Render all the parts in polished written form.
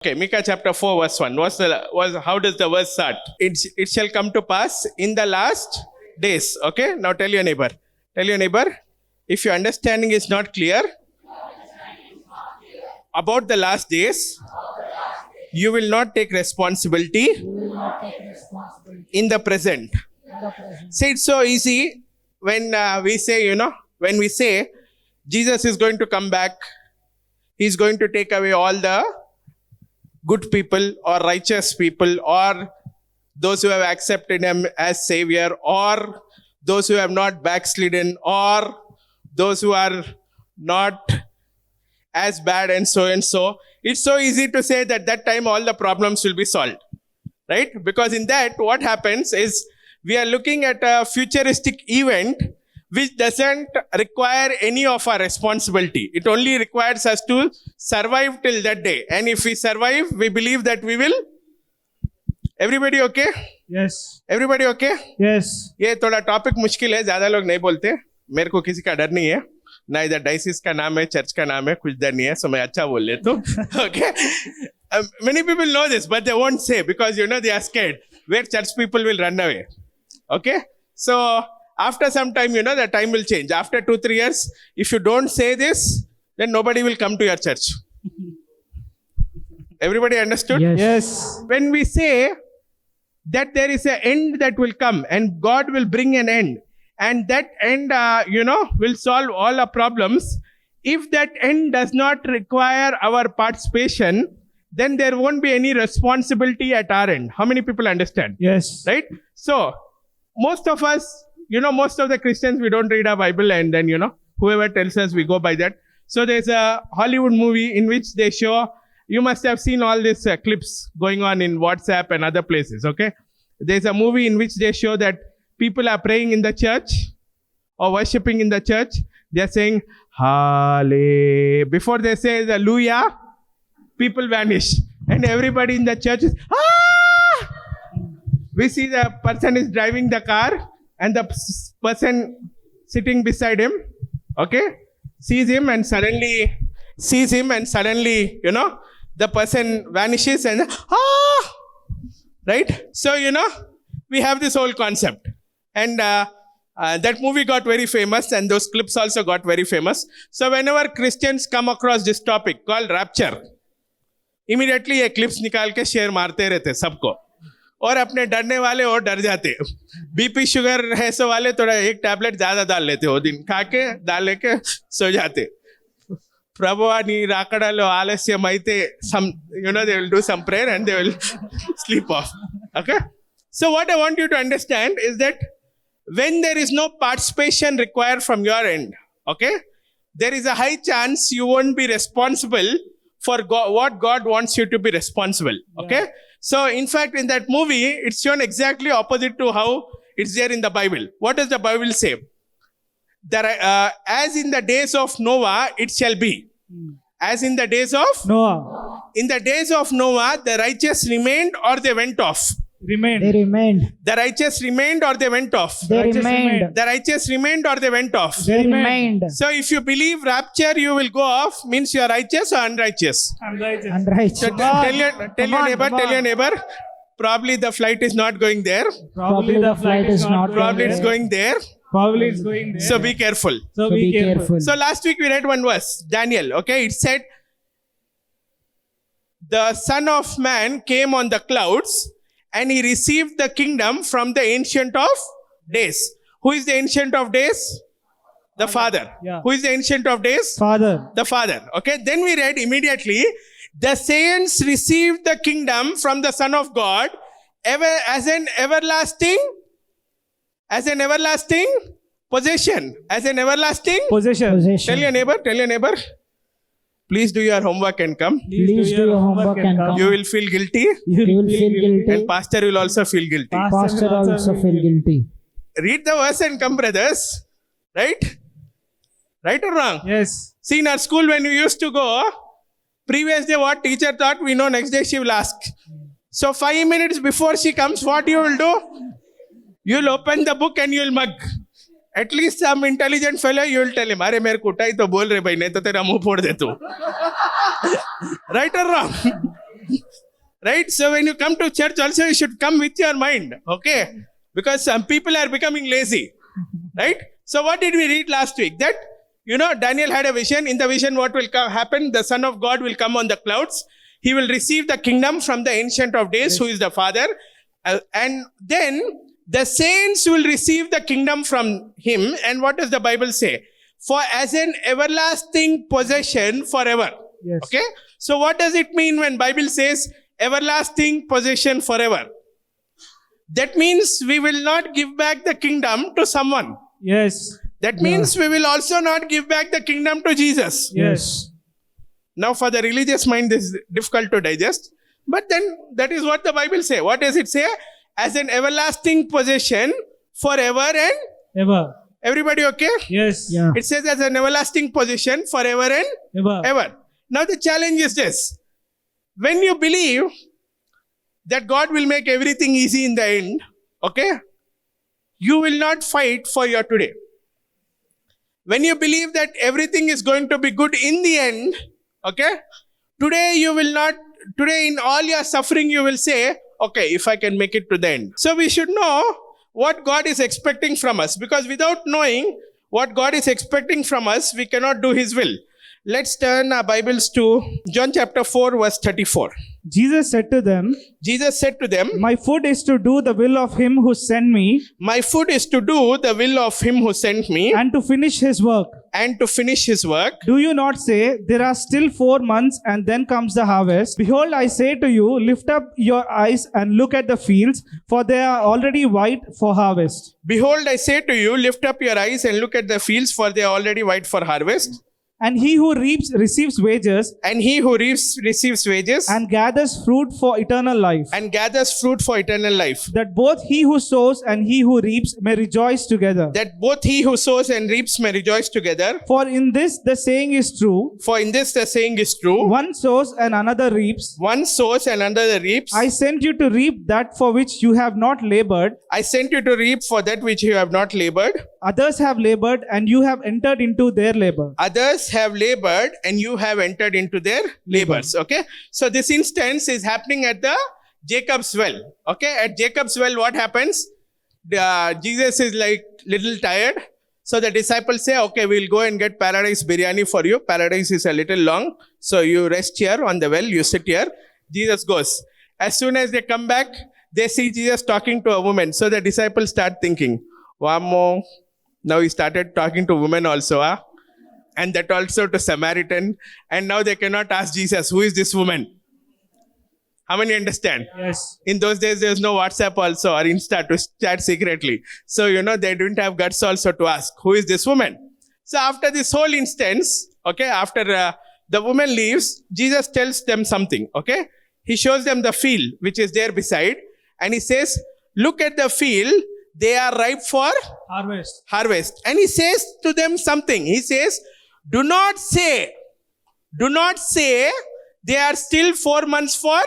Okay, Micah chapter 4 verse 1. How does the verse start? It shall come to pass in the last days. Okay, now tell your neighbor. Tell your neighbor, if your understanding is not clear about the last days, you will not take responsibility in the present. See, it's so easy when we say, when we say Jesus is going to come back, he's going to take away all the good people or righteous people or those who have accepted him as savior or those who have not backslidden or those who are not as bad and so and so. It's so easy to say that time all the problems will be solved, right? Because in that what happens is we are looking at a futuristic event which doesn't require any of our responsibility. It only requires us to survive till that day. And if we survive, we believe that we will. Everybody okay? Yes. Everybody okay? Yes. ये थोड़ा topic मुश्किल है, ज्यादा लोग नहीं बोलते. मेरे को किसी का डर नहीं है. ना इधर डाइसिस का नाम है, चर्च का नाम है, कुछ डर नहीं है, so मैं अच्छा बोल लेता हूँ. Okay? Many people know this, but they won't say because they are scared. Where church people will run away. Okay? So after some time, the time will change. After 2-3 years, if you don't say this, then nobody will come to your church. Everybody understood? Yes. When we say that there is an end that will come and God will bring an end, and that end, will solve all our problems. If that end does not require our participation, then there won't be any responsibility at our end. How many people understand? Yes. Right? So, most of us, most of the Christians, we don't read our Bible, and then, whoever tells us, we go by that. So there's a Hollywood movie in which they show, you must have seen all these clips going on in WhatsApp and other places, okay? There's a movie in which they show that people are praying in the church or worshipping in the church. They're saying, Hallelujah. Before they say Hallelujah, people vanish. And everybody in the church is, ah! We see the person is driving the car and the person sitting beside him, okay, sees him and suddenly, the person vanishes and, ah! Right? So, we have this whole concept. And that movie got very famous and those clips also got very famous. So, whenever Christians come across this topic called rapture, immediately ये clips निकाल के share मारते रहते सबको. और अपने डरने वाले और डर जाते. बीपी शुगर है सो वाले थोड़ा एक टैबलेट ज्यादा डाल लेते हो दिन खा के डाल लेके सो जाते. ప్రభువా నీ రాకడలో ఆలస్యం అయితే they will do some prayer and they will sleep off. Okay? So what I want you to understand is that when there is no participation required from your end, okay, there is a high chance you won't be responsible for what God wants you to be responsible. Okay? Yeah. So in fact, in that movie, it's shown exactly opposite to how it's there in the Bible. What does the Bible say? That as in the days of Noah, it shall be. As in the days of Noah. In the days of Noah, the righteous remained or they went off. Remained. They remained. The righteous remained or they went off. They Righteous remained. The righteous remained or they went off. They remained. So if you believe rapture, you will go off, means you are righteous or unrighteous. Unrighteous. Unrighteous. So tell your neighbor, probably the flight is not going there. Probably the flight is not Probably going it's there. going there. Probably it's going there. So be careful. So So be careful. So last week we read one verse, Daniel, okay? It said, the Son of Man came on the clouds and he received the kingdom from the Ancient of Days. Who is the Ancient of Days? The Father. Yeah. Who is the Ancient of Days? Father. The Father. Okay, then we read immediately, the saints received the kingdom from the Son of God as an everlasting possession. As an everlasting. Possession. Tell your neighbor, please do your homework and come. Please do your homework and come. You will feel guilty You will feel guilty. and pastor will also feel guilty. Pastor also feel guilty. Read the verse and come, brothers. Right? Right or wrong? Yes. See, in our school when we used to go, previous day what teacher thought, we know next day she will ask. So 5 minutes before she comes, what you will do? You will open the book and you will mug. At least some intelligent fellow, you will tell him, अरे मेरे कुटाई तो बोल रहे भाई, नहीं तो तेरा मुंह फोड़ दे तू. Right or wrong? Right? So when you come to church also, you should come with your mind. Okay? Because some people are becoming lazy. Right? So what did we read last week? That, Daniel had a vision. In the vision, what will happen? The Son of God will come on the clouds. He will receive the kingdom from the Ancient of Days, who is the Father. And then the saints will receive the kingdom from him. And what does the Bible say? For as an everlasting possession forever. Yes. Okay? So what does it mean when Bible says everlasting possession forever? That means we will not give back the kingdom to someone. Yes. That means we will also not give back the kingdom to Jesus. Yes. Now for the religious mind, this is difficult to digest. But then that is what the Bible says. What does it say? As an everlasting possession forever and Ever. everybody okay? Yes. Yeah. It says as an everlasting possession forever and Ever. ever. Now the challenge is this. When you believe that God will make everything easy in the end, okay, you will not fight for your today. When you believe that everything is going to be good in the end, okay, today in all your suffering, you will say, okay, if I can make it to the end. So we should know what God is expecting from us, because without knowing what God is expecting from us, we cannot do His will. Let's turn our Bibles to John chapter 4, verse 34. Jesus said to them, Jesus said to them, my food is to do the will of him who sent me my food is to do the will of Him who sent me and to finish his work. and to finish His work. Do you not say, there are still 4 months and then comes the harvest? Behold, I say to you, lift up your eyes and look at the fields, for they are already white for harvest. Behold, I say to you, lift up your eyes and look at the fields, for they are already white for harvest. And he who reaps receives wages And he who reaps receives wages and gathers fruit for eternal life, and gathers fruit for eternal life. that both he who sows and he who reaps may rejoice together. That both he who sows and reaps may rejoice together. For in this the saying is true, For in this the saying is true. one sows and another reaps. One sows and another reaps. I sent you to reap that for which you have not labored. I sent you to reap for that which you have not labored. Others have labored and you have entered into their labor. Others have labored and you have entered into their labors. Okay. So this instance is happening at the Jacob's well. Okay. At Jacob's well, what happens? Jesus is like little tired. So the disciples say, okay, we'll go and get paradise biryani for you. Paradise is a little long. So you rest here on the well. You sit here. Jesus goes. As soon as they come back, they see Jesus talking to a woman. So the disciples start thinking, Wamo, now he started talking to women also. Huh? And that also to Samaritan. And now they cannot ask Jesus, who is this woman? How many understand? Yes. In those days, there was no WhatsApp also or Insta to chat secretly. So, they didn't have guts also to ask, who is this woman? So after this whole instance, okay, after the woman leaves, Jesus tells them something, okay? He shows them the field which is there beside. And he says, look at the field. They are ripe for harvest. And he says to them something. He says, do not say they are still 4 months for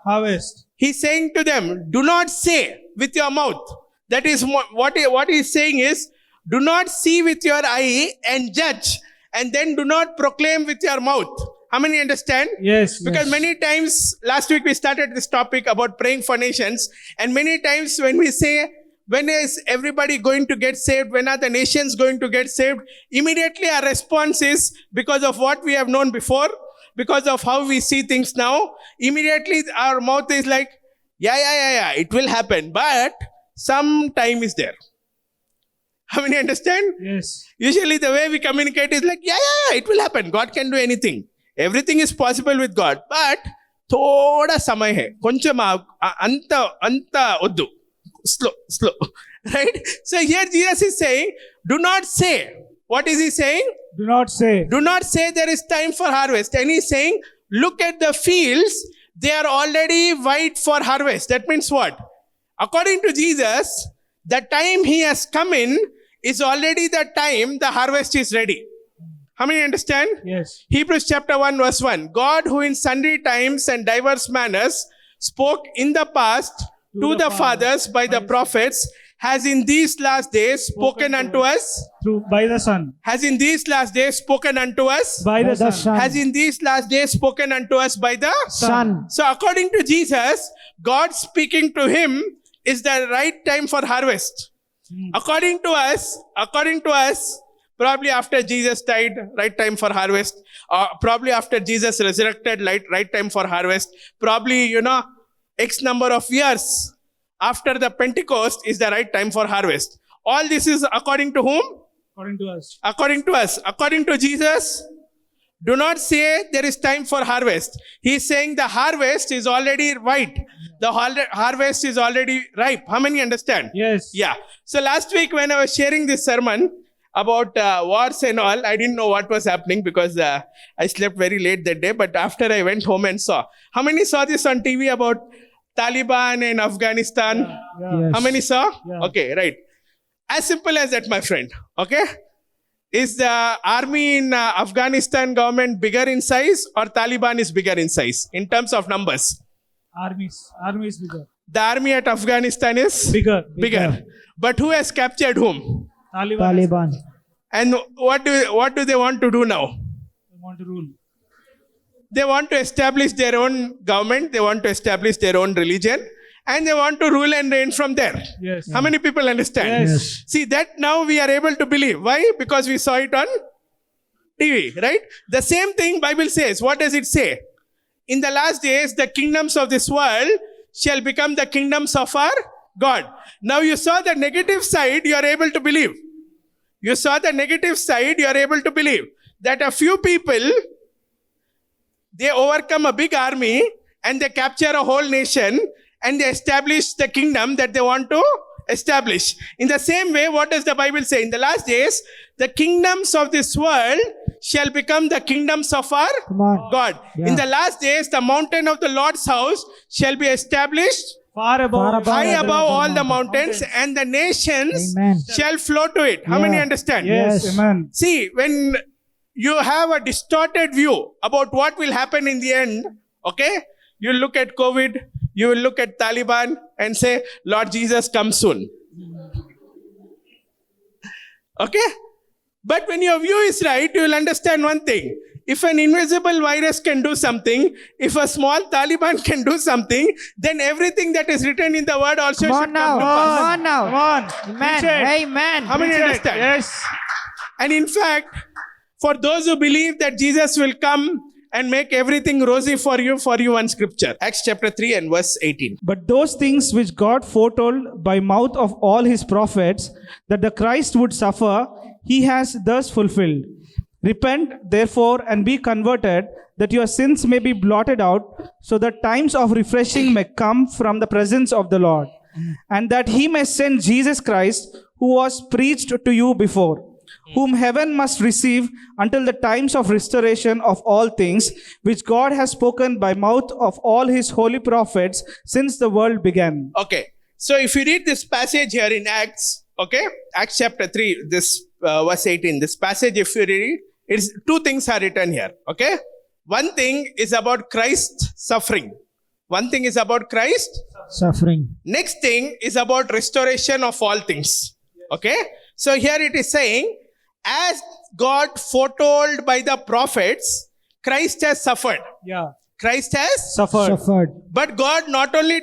Harvest. He's saying to them, do not say with your mouth. That is what he's saying is, do not see with your eye and judge, and then do not proclaim with your mouth. How many understand? Yes. Because many times, last week we started this topic about praying for nations, and many times when we say, when is everybody going to get saved? When are the nations going to get saved? Immediately our response is, because of what we have known before, because of how we see things now, immediately our mouth is like, yeah, it will happen. But some time is there. How many understand? Yes. Usually the way we communicate is like, yeah, it will happen. God can do anything. Everything is possible with God. But thoda samay hai. Koncham anta uddu. Slow. Right? So here Jesus is saying, do not say. What is he saying? Do not say. Do not say there is time for harvest. And he's saying, look at the fields. They are already white for harvest. That means what? According to Jesus, the time he has come in is already the time the harvest is ready. How many understand? Yes. Hebrews chapter 1 verse 1. God who in sundry times and diverse manners spoke in the past to the fathers by the prophets has in these last days spoken unto us. Through by the Son. Has in these last days spoken unto us. By the Son. Son. Has in these last days spoken unto us by the. Son. So according to Jesus, God speaking to him is the right time for harvest. According to us, probably after Jesus died, right time for harvest. Probably after Jesus resurrected, right time for harvest. Probably, X number of years after the Pentecost is the right time for harvest. All this is according to whom? According to us. According to us. According to Jesus, do not say there is time for harvest. He is saying the harvest is already white. The harvest is already ripe. How many understand? Yes. Yeah. So last week when I was sharing this sermon about wars and all, I didn't know what was happening because I slept very late that day. But after I went home and saw. How many saw this on TV about Taliban and Afghanistan? Yeah. Yes. How many saw? Yeah. Okay, right. As simple as that, my friend. Okay? Is the army in Afghanistan government bigger in size or Taliban is bigger in size in terms of numbers? Army is bigger. The army at Afghanistan is Bigger. But who has captured whom? Taliban. And what do they want to do now? They want to rule. They want to establish their own government. They want to establish their own religion. And they want to rule and reign from there. Yes. How many people understand? Yes. See, that now we are able to believe. Why? Because we saw it on TV, right? The same thing Bible says. What does it say? In the last days, the kingdoms of this world shall become the kingdoms of our God. Now you saw the negative side, you are able to believe. You saw the negative side, you are able to believe. That a few people, they overcome a big army and they capture a whole nation and they establish the kingdom that they want to establish. In the same way, what does the Bible say? In the last days, the kingdoms of this world shall become the kingdoms of our Come on. God. Yeah. In the last days, the mountain of the Lord's house shall be established Far above. high above above all the mountains. mountains, and the nations Amen. shall flow to it. How Yeah. many understand? Yes. Yes. Amen. See, when you have a distorted view about what will happen in the end, okay? You look at COVID, you will look at Taliban and say, Lord Jesus, come soon. Okay? But when your view is right, you will understand one thing. If an invisible virus can do something, if a small Taliban can do something, then everything that is written in the word also Come on should now. come to pass. Come on now. Come on. Amen. Preach it. Amen. How many Preach it. understand? Yes. And in fact, for those who believe that Jesus will come and make everything rosy for you one scripture. Acts chapter 3 and verse 18. But those things which God foretold by mouth of all his prophets, that the Christ would suffer, he has thus fulfilled. Repent, therefore, and be converted, that your sins may be blotted out, so that times of refreshing may come from the presence of the Lord, and that he may send Jesus Christ, who was preached to you before, whom heaven must receive until the times of restoration of all things, which God has spoken by mouth of all his holy prophets since the world began. Okay. So if you read this passage here in Acts, okay, Acts chapter 3, this verse 18, this passage, if you read it, two things are written here, okay? One thing is about Christ suffering. One thing is about Christ. Suffering. Next thing is about restoration of all things, okay? So here it is saying, as God foretold by the prophets, Christ has suffered. Yeah. Christ has Suffered. But God not only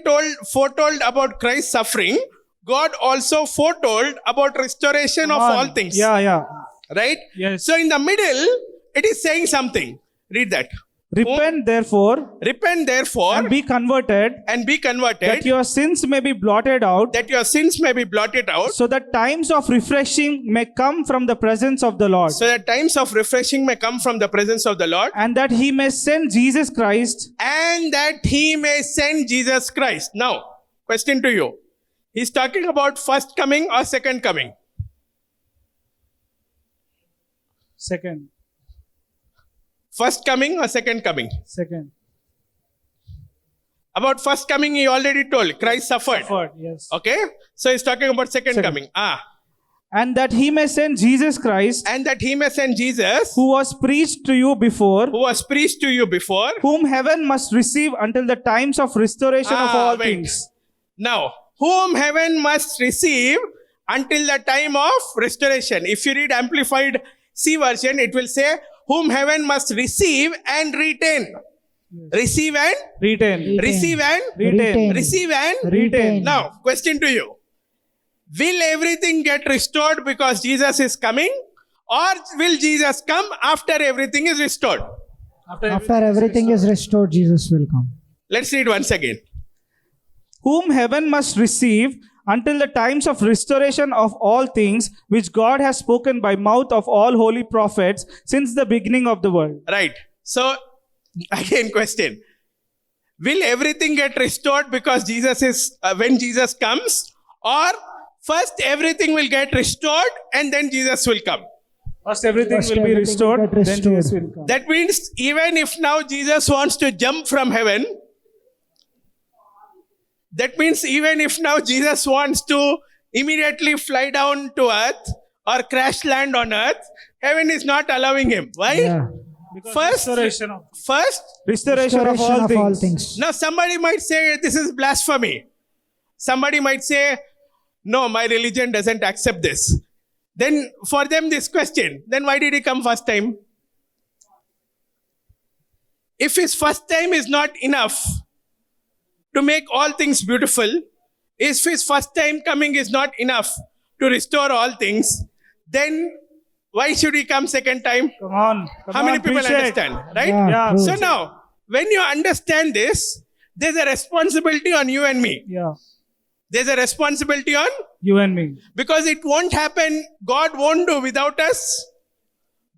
foretold about Christ's suffering, God also foretold about restoration of all things. Yeah. Right? Yes. So in the middle, it is saying something. Read that. Repent, therefore, Repent therefore and be converted, that your sins may be blotted out, that your sins may be blotted out, so that times of refreshing may come from the presence of the Lord, so that times of refreshing may come from the presence of the Lord, and that he may send Jesus Christ. and that he may send Jesus Christ. Now, question to you. He's talking about first coming or second coming? Second. First coming or second coming? Second. About first coming, he already told. Christ suffered. Yes. Okay? So he's talking about second coming. And that he may send Jesus Christ, And that he may send Jesus, who was preached to you before, who was preached to you before. whom heaven must receive until the times of restoration of all Wait. things. Now, whom heaven must receive until the time of restoration. If you read Amplified C version, it will say, whom heaven must receive and retain. Receive and Retain. receive and Retain. receive and Retain. Now, question to you. Will everything get restored because Jesus is coming? Or will Jesus come after everything is restored? After everything is restored, Jesus will come. Let's read once again. Whom heaven must receive until the times of restoration of all things, which God has spoken by mouth of all holy prophets since the beginning of the world. Right. So, again, question. Will everything get restored because Jesus is, when Jesus comes? Or first everything will get restored and then Jesus will come? First everything First will be everything restored, will get then restored. Jesus will come. That means even if now Jesus wants to jump from heaven, that means even if now Jesus wants to immediately fly down to earth or crash land on earth, heaven is not allowing him. Why? Yeah. First, Restoration of first, of all things. now somebody might say this is blasphemy. Somebody might say, no, my religion doesn't accept this. Then for them this question, then why did he come first time? If his first time is not enough to make all things beautiful, if his first time coming is not enough to restore all things, then why should he come second time? Come on. How many people understand? Right? Yeah. true. So now, when you understand this, there's a responsibility on you and me. Yeah. There's a responsibility on, You and me. because it won't happen. God won't do without us.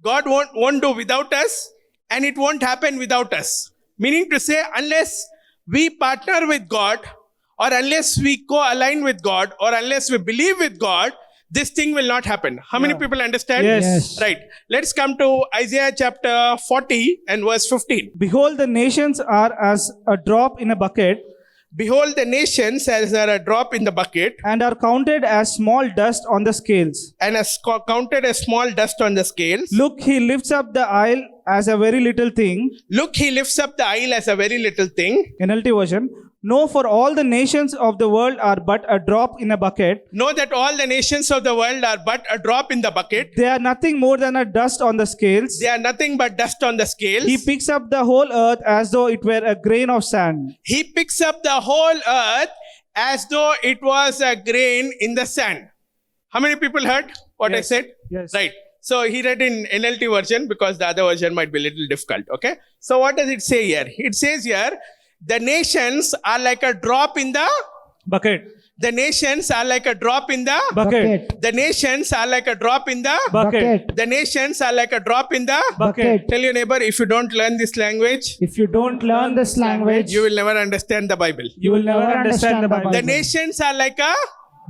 God won't do without us, and it won't happen without us. Meaning to say, unless we partner with God, or unless we co-align with God, or unless we believe with God, this thing will not happen. How many people understand? Yes. Yes. Right. Let's come to Isaiah chapter 40 and verse 15. Behold, the nations are as a drop in a bucket, Behold, the nations as are a drop in the bucket, and are counted as small dust on the scales. and as counted as small dust on the scales. Look, he lifts up the isle as a very little thing. Look, he lifts up the isle as a very little thing. NLT version. No, for all the nations of the world are but a drop in a bucket. Know that all the nations of the world are but a drop in the bucket. They are nothing more than a dust on the scales. They are nothing but dust on the scales. He picks up the whole earth as though it were a grain of sand. He picks up the whole earth as though it was a grain in the sand. How many people heard what I Yes. said? Yes. Right. So he read in NLT version because the other version might be a little difficult. Okay. So what does it say here? It says here, the nations are like a drop in the, Bucket. the nations are like a drop in the, Bucket. the nations are like a drop in the, Bucket. the nations are like a drop in the. Bucket. Tell your neighbor, if you don't learn this language, If you don't learn this language, you will never understand the Bible. You will never understand the Bible. The nations are like a,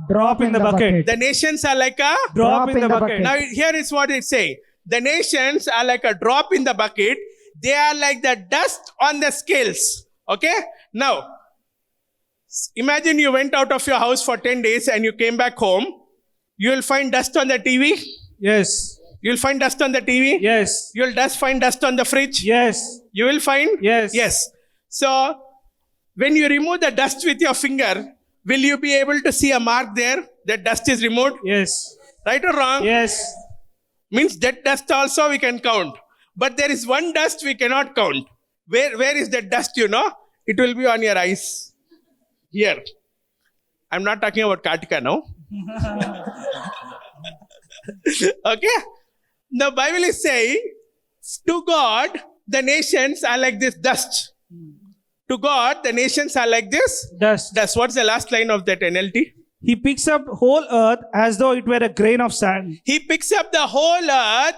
Drop in the bucket. the nations are like a. Drop in the bucket. Now here is what it saying. The nations are like a drop in the bucket. They are like the dust on the scales. Okay? Now, imagine you went out of your house for 10 days and you came back home. You will find dust on the TV. Yes. You'll find dust on the TV. Yes. You'll find dust on the fridge. Yes. You will find? Yes. Yes. So, when you remove the dust with your finger, will you be able to see a mark there that dust is removed? Yes. Right or wrong? Yes. Means that dust also we can count. But there is one dust we cannot count. Where is that dust, you know? It will be on your eyes. Here. I'm not talking about Kartika now. Okay? The Bible is saying, to God, the nations are like this dust. To God, the nations are like this Dust. dust. What's the last line of that NLT? He picks up whole earth as though it were a grain of sand. He picks up the whole earth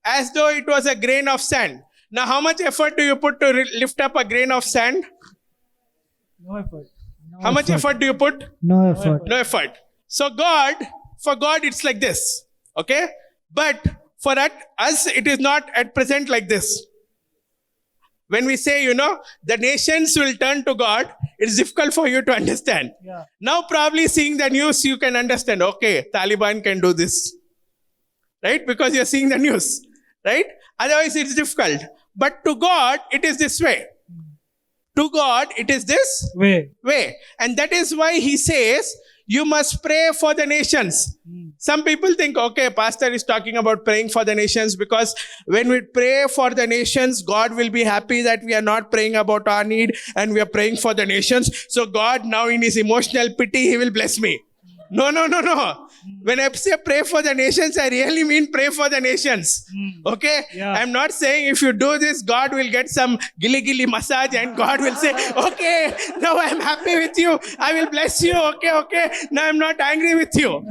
as though it was a grain of sand. Now, how much effort do you put to lift up a grain of sand? No effort. How much effort do you put? no effort. No effort. So for God, it's like this. Okay? But for us, it is not at present like this. When we say, you know, the nations will turn to God, it's difficult for you to understand. Yeah. Now, probably seeing the news, you can understand, okay, Taliban can do this. Right? Because you're seeing the news. Right? Otherwise, it's difficult. But to God, it is this way. To God, it is this way. And that is why he says, you must pray for the nations. Some people think, okay, pastor is talking about praying for the nations because when we pray for the nations, God will be happy that we are not praying about our need and we are praying for the nations. So God now in his emotional pity, he will bless me. No. When I say pray for the nations, I really mean pray for the nations. Okay? Yeah. I'm not saying if you do this, God will get some gilly massage and God will say, okay, now I'm happy with you. I will bless you. Okay. Now I'm not angry with you.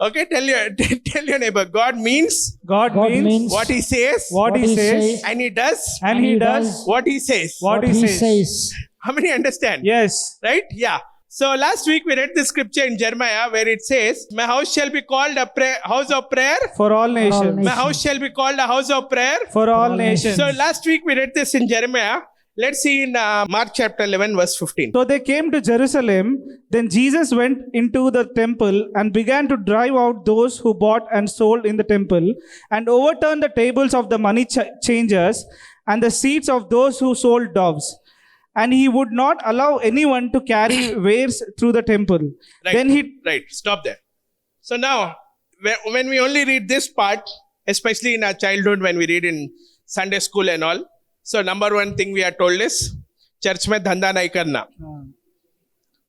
Okay, tell your neighbor, God means God God means means what he says what he says, and he does and he does what he says. what he says. How many understand? Yes. Right? Yeah. So last week we read the scripture in Jeremiah where it says, my house shall be called a house of prayer. For all nations. My house shall be called a house of prayer. For all all nations. So last week we read this in Jeremiah. Let's see in Mark chapter 11 verse 15. So they came to Jerusalem. Then Jesus went into the temple and began to drive out those who bought and sold in the temple, and overturned the tables of the money changers and the seats of those who sold doves. And he would not allow anyone to carry wares through the temple. Right. Then Right. Stop there. So now, when we only read this part, especially in our childhood, when we read in Sunday school and all, so number one thing we are told is, church में धंधा नहीं करना.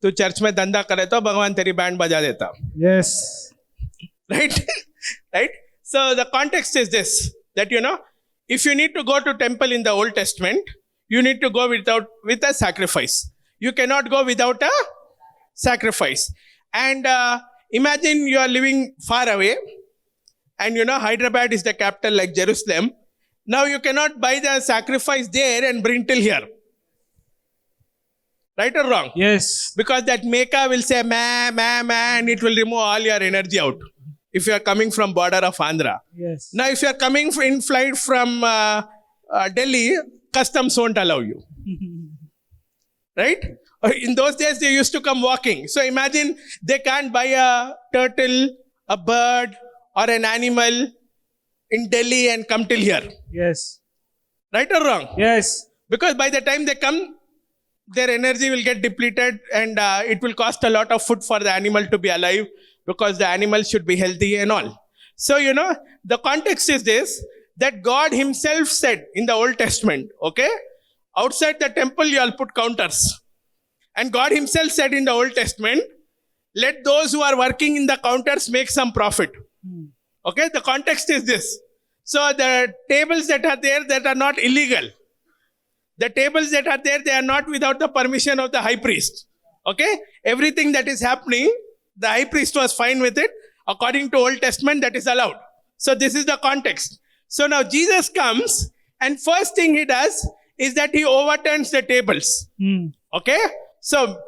तू church में धंधा करे तो भगवान तेरी बैंड बजा देता. Yes. Right? Right? So the context is this, that if you need to go to temple in the Old Testament, you need to go with a sacrifice. You cannot go without a sacrifice. And imagine you are living far away, and Hyderabad is the capital like Jerusalem. Now you cannot buy the sacrifice there and bring till here. Right or wrong? Yes. Because that maker will say, ma, and it will remove all your energy out. If you are coming from border of Andhra. Yes. Now if you are coming in flight from Delhi, customs won't allow you. Right? In those days, they used to come walking. So imagine they can't buy a turtle, a bird, or an animal in Delhi and come till here. Yes. Right or wrong? Yes. Because by the time they come, their energy will get depleted and it will cost a lot of food for the animal to be alive because the animal should be healthy and all. So, the context is this, that God himself said in the Old Testament, okay, outside the temple you all put counters. And God himself said in the Old Testament, let those who are working in the counters make some profit. Okay, the context is this. So the tables that are there, that are not illegal. The tables that are there, they are not without the permission of the high priest. Okay, everything that is happening, the high priest was fine with it. According to Old Testament, that is allowed. So this is the context. So now Jesus comes, and first thing he does is that he overturns the tables. Okay? So,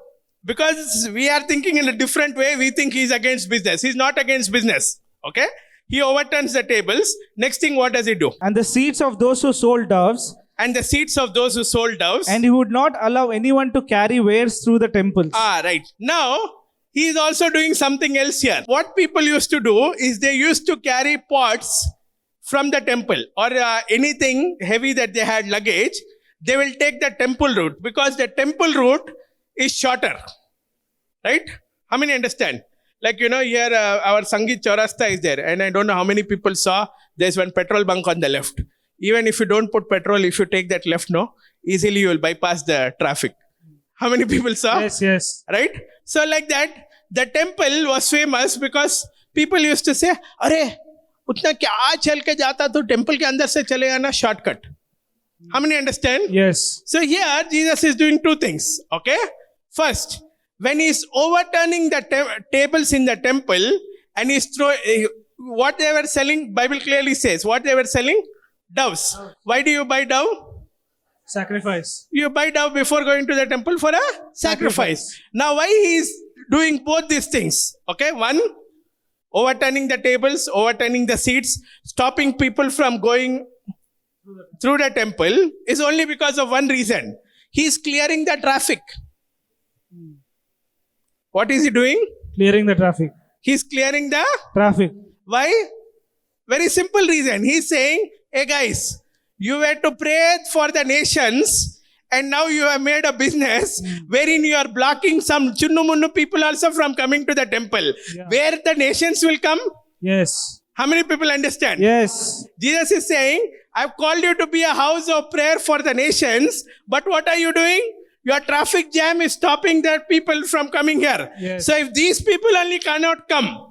because we are thinking in a different way, we think he's against business. He's not against business. Okay? He overturns the tables. Next thing, what does he do? And the seats of those who sold doves. And the seats of those who sold doves. And he would not allow anyone to carry wares through the temples. Right. Now, he is also doing something else here. What people used to do is they used to carry pots from the temple or anything heavy that they had luggage. They will take the temple route because the temple route is shorter. Right? How many understand? Like, here our Sangeet Chaurasta is there. And I don't know how many people saw there's one petrol bunk on the left. Even if you don't put petrol, if you take that left, easily you will bypass the traffic. How many people saw? Yes. Right? So like that, the temple was famous because people used to say, "Arey, utna kya chal ke jata to temple ke andar se chale na shortcut." How many understand? Yes. So here Jesus is doing two things. Okay? First, when he's overturning the tables in the temple and he's what they were selling, Bible clearly says, what they were selling? Doves. Why do you buy dove? Sacrifice. You buy dove before going to the temple for a sacrifice. Now, why he is doing both these things? Okay, one, overturning the tables, overturning the seats, stopping people from going through the temple is only because of one reason. He is clearing the traffic. What is he doing? Clearing the traffic. He is clearing the Traffic. Why? Very simple reason. He is saying, hey guys, You were to pray for the nations, and now you have made a business wherein you are blocking some chunnu-munnu people also from coming to the temple. Yeah. Where the nations will come? Yes. How many people understand? Yes. Jesus is saying, I've called you to be a house of prayer for the nations, but what are you doing? Your traffic jam is stopping the people from coming here. Yes. So if these people only cannot come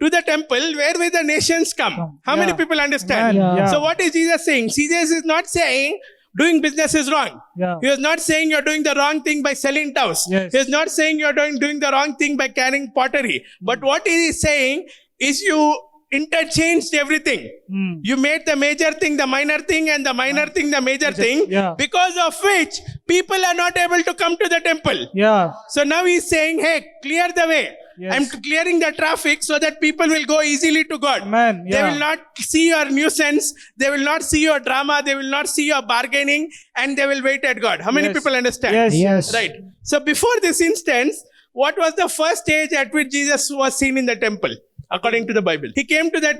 to the temple, where will the nations come? How many Yeah. people understand? Amen. Yeah. So what is Jesus saying? Jesus is not saying doing business is wrong. Yeah. He is not saying you're doing the wrong thing by selling towels. Yes. He is not saying you're doing the wrong thing by carrying pottery. But what he is saying is you interchanged everything. Mm. You made the major thing the minor thing and the minor thing the major thing, yeah. because of which people are not able to come to the temple. Yeah. So now he's saying, hey, clear the way. Yes. I'm clearing the traffic so that people will go easily to God. Amen. They Yeah. will not see your nuisance. They will not see your drama. They will not see your bargaining, and they will wait at God. How many Yes. people understand? Yes. Yes. Right. So before this instance, what was the first stage at which Jesus was seen in the temple, according to the Bible? He came to that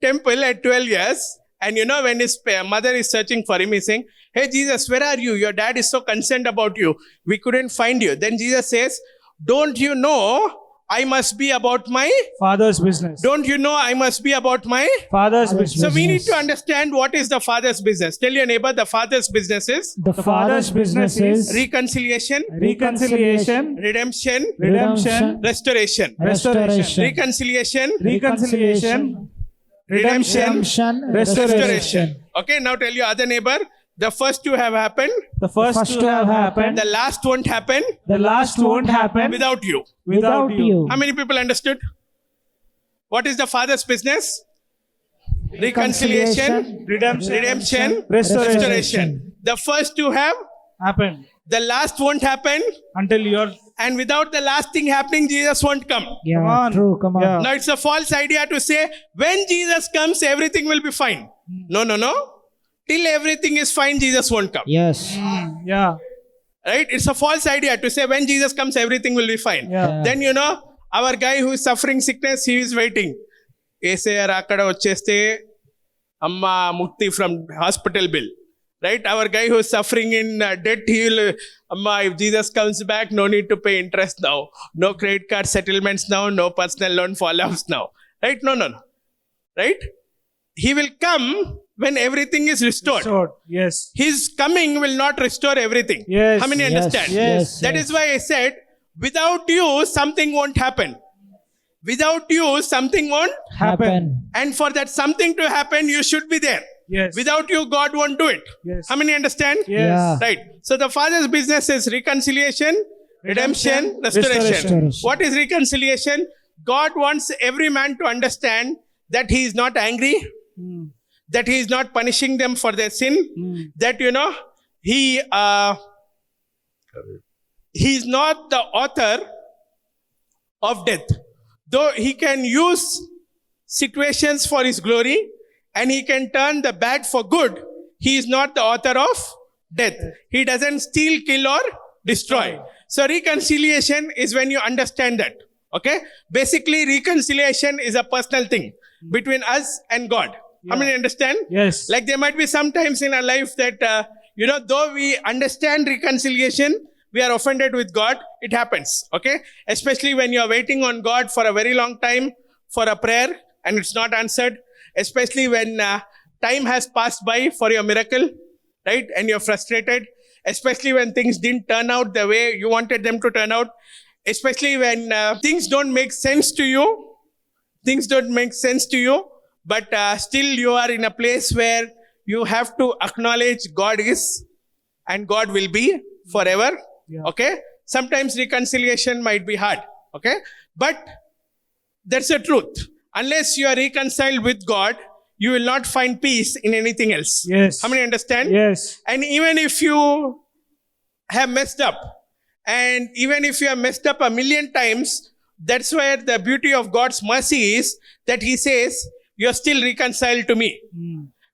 temple at 12 years. And when his mother is searching for him, he's saying, hey, Jesus, where are you? Your dad is so concerned about you. We couldn't find you. Then Jesus says, don't you know I must be about my... Father's business. Don't you know I must be about my... Father's Father's business. So we need business. to understand what is the Father's business. Tell your neighbor, the Father's business is The Father's business is reconciliation, Reconciliation. redemption, redemption, restoration. restoration, Reconciliation, Reconciliation. redemption, Restoration. Okay, now tell your other neighbor, the first two have happened, The first to have happened. the last won't happen The last won't happen without you. without you. How many people understood? What is the Father's business? Reconciliation, redemption, restoration. The first two have, Happen the last won't happen, until you're. and without the last thing happening, Jesus won't come. Yeah, Come on. true, come on. Yeah. Now it's a false idea to say when Jesus comes, everything will be fine. No. Till everything is fine, Jesus won't come. Yes. Yeah. Right? It's a false idea to say when Jesus comes, everything will be fine. Yeah. Then our guy who is suffering sickness, he is waiting. ASAR akkada vacheste amma mukti from hospital bill. Right? Our guy who is suffering in debt, he will, amma, if Jesus comes back, no need to pay interest now. No credit card settlements now. No personal loan follow-ups now. Right? No. Right? He will come when everything is restored. Sword. Yes. His coming will not restore everything. Yes. How many Yes, understand? yes, That is why I said, without you, something won't happen. Without you, something won't. Happen. And for that something to happen, you should be there. Yes. Without you, God won't do it. Yes. How many understand? Yes. Yeah. Right. So the Father's business is reconciliation, redemption, restoration. Restoration. What is reconciliation? God wants every man to understand that he is not angry, Mm. that he is not punishing them for their sin, that he is not the author of death. Though he can use situations for his glory and he can turn the bad for good, he is not the author of death. He doesn't steal, kill, or destroy. So reconciliation is when you understand that. Okay? Basically, reconciliation is a personal thing between us and God. How many understand? Yes. Like there might be some times in our life that, though we understand reconciliation, we are offended with God. It happens. Okay? Especially when you are waiting on God for a very long time for a prayer and it's not answered. Especially when time has passed by for your miracle, right? And you're frustrated. Especially when things didn't turn out the way you wanted them to turn out. Especially when things don't make sense to you. Things don't make sense to you. But still you are in a place where you have to acknowledge God is and God will be forever. Yeah. Okay? Sometimes reconciliation might be hard. Okay? But that's the truth. Unless you are reconciled with God, you will not find peace in anything else. Yes. How many understand? Yes. And even if you have messed up, and even if you have messed up 1,000,000 times, that's where the beauty of God's mercy is that He says, you're still reconciled to me.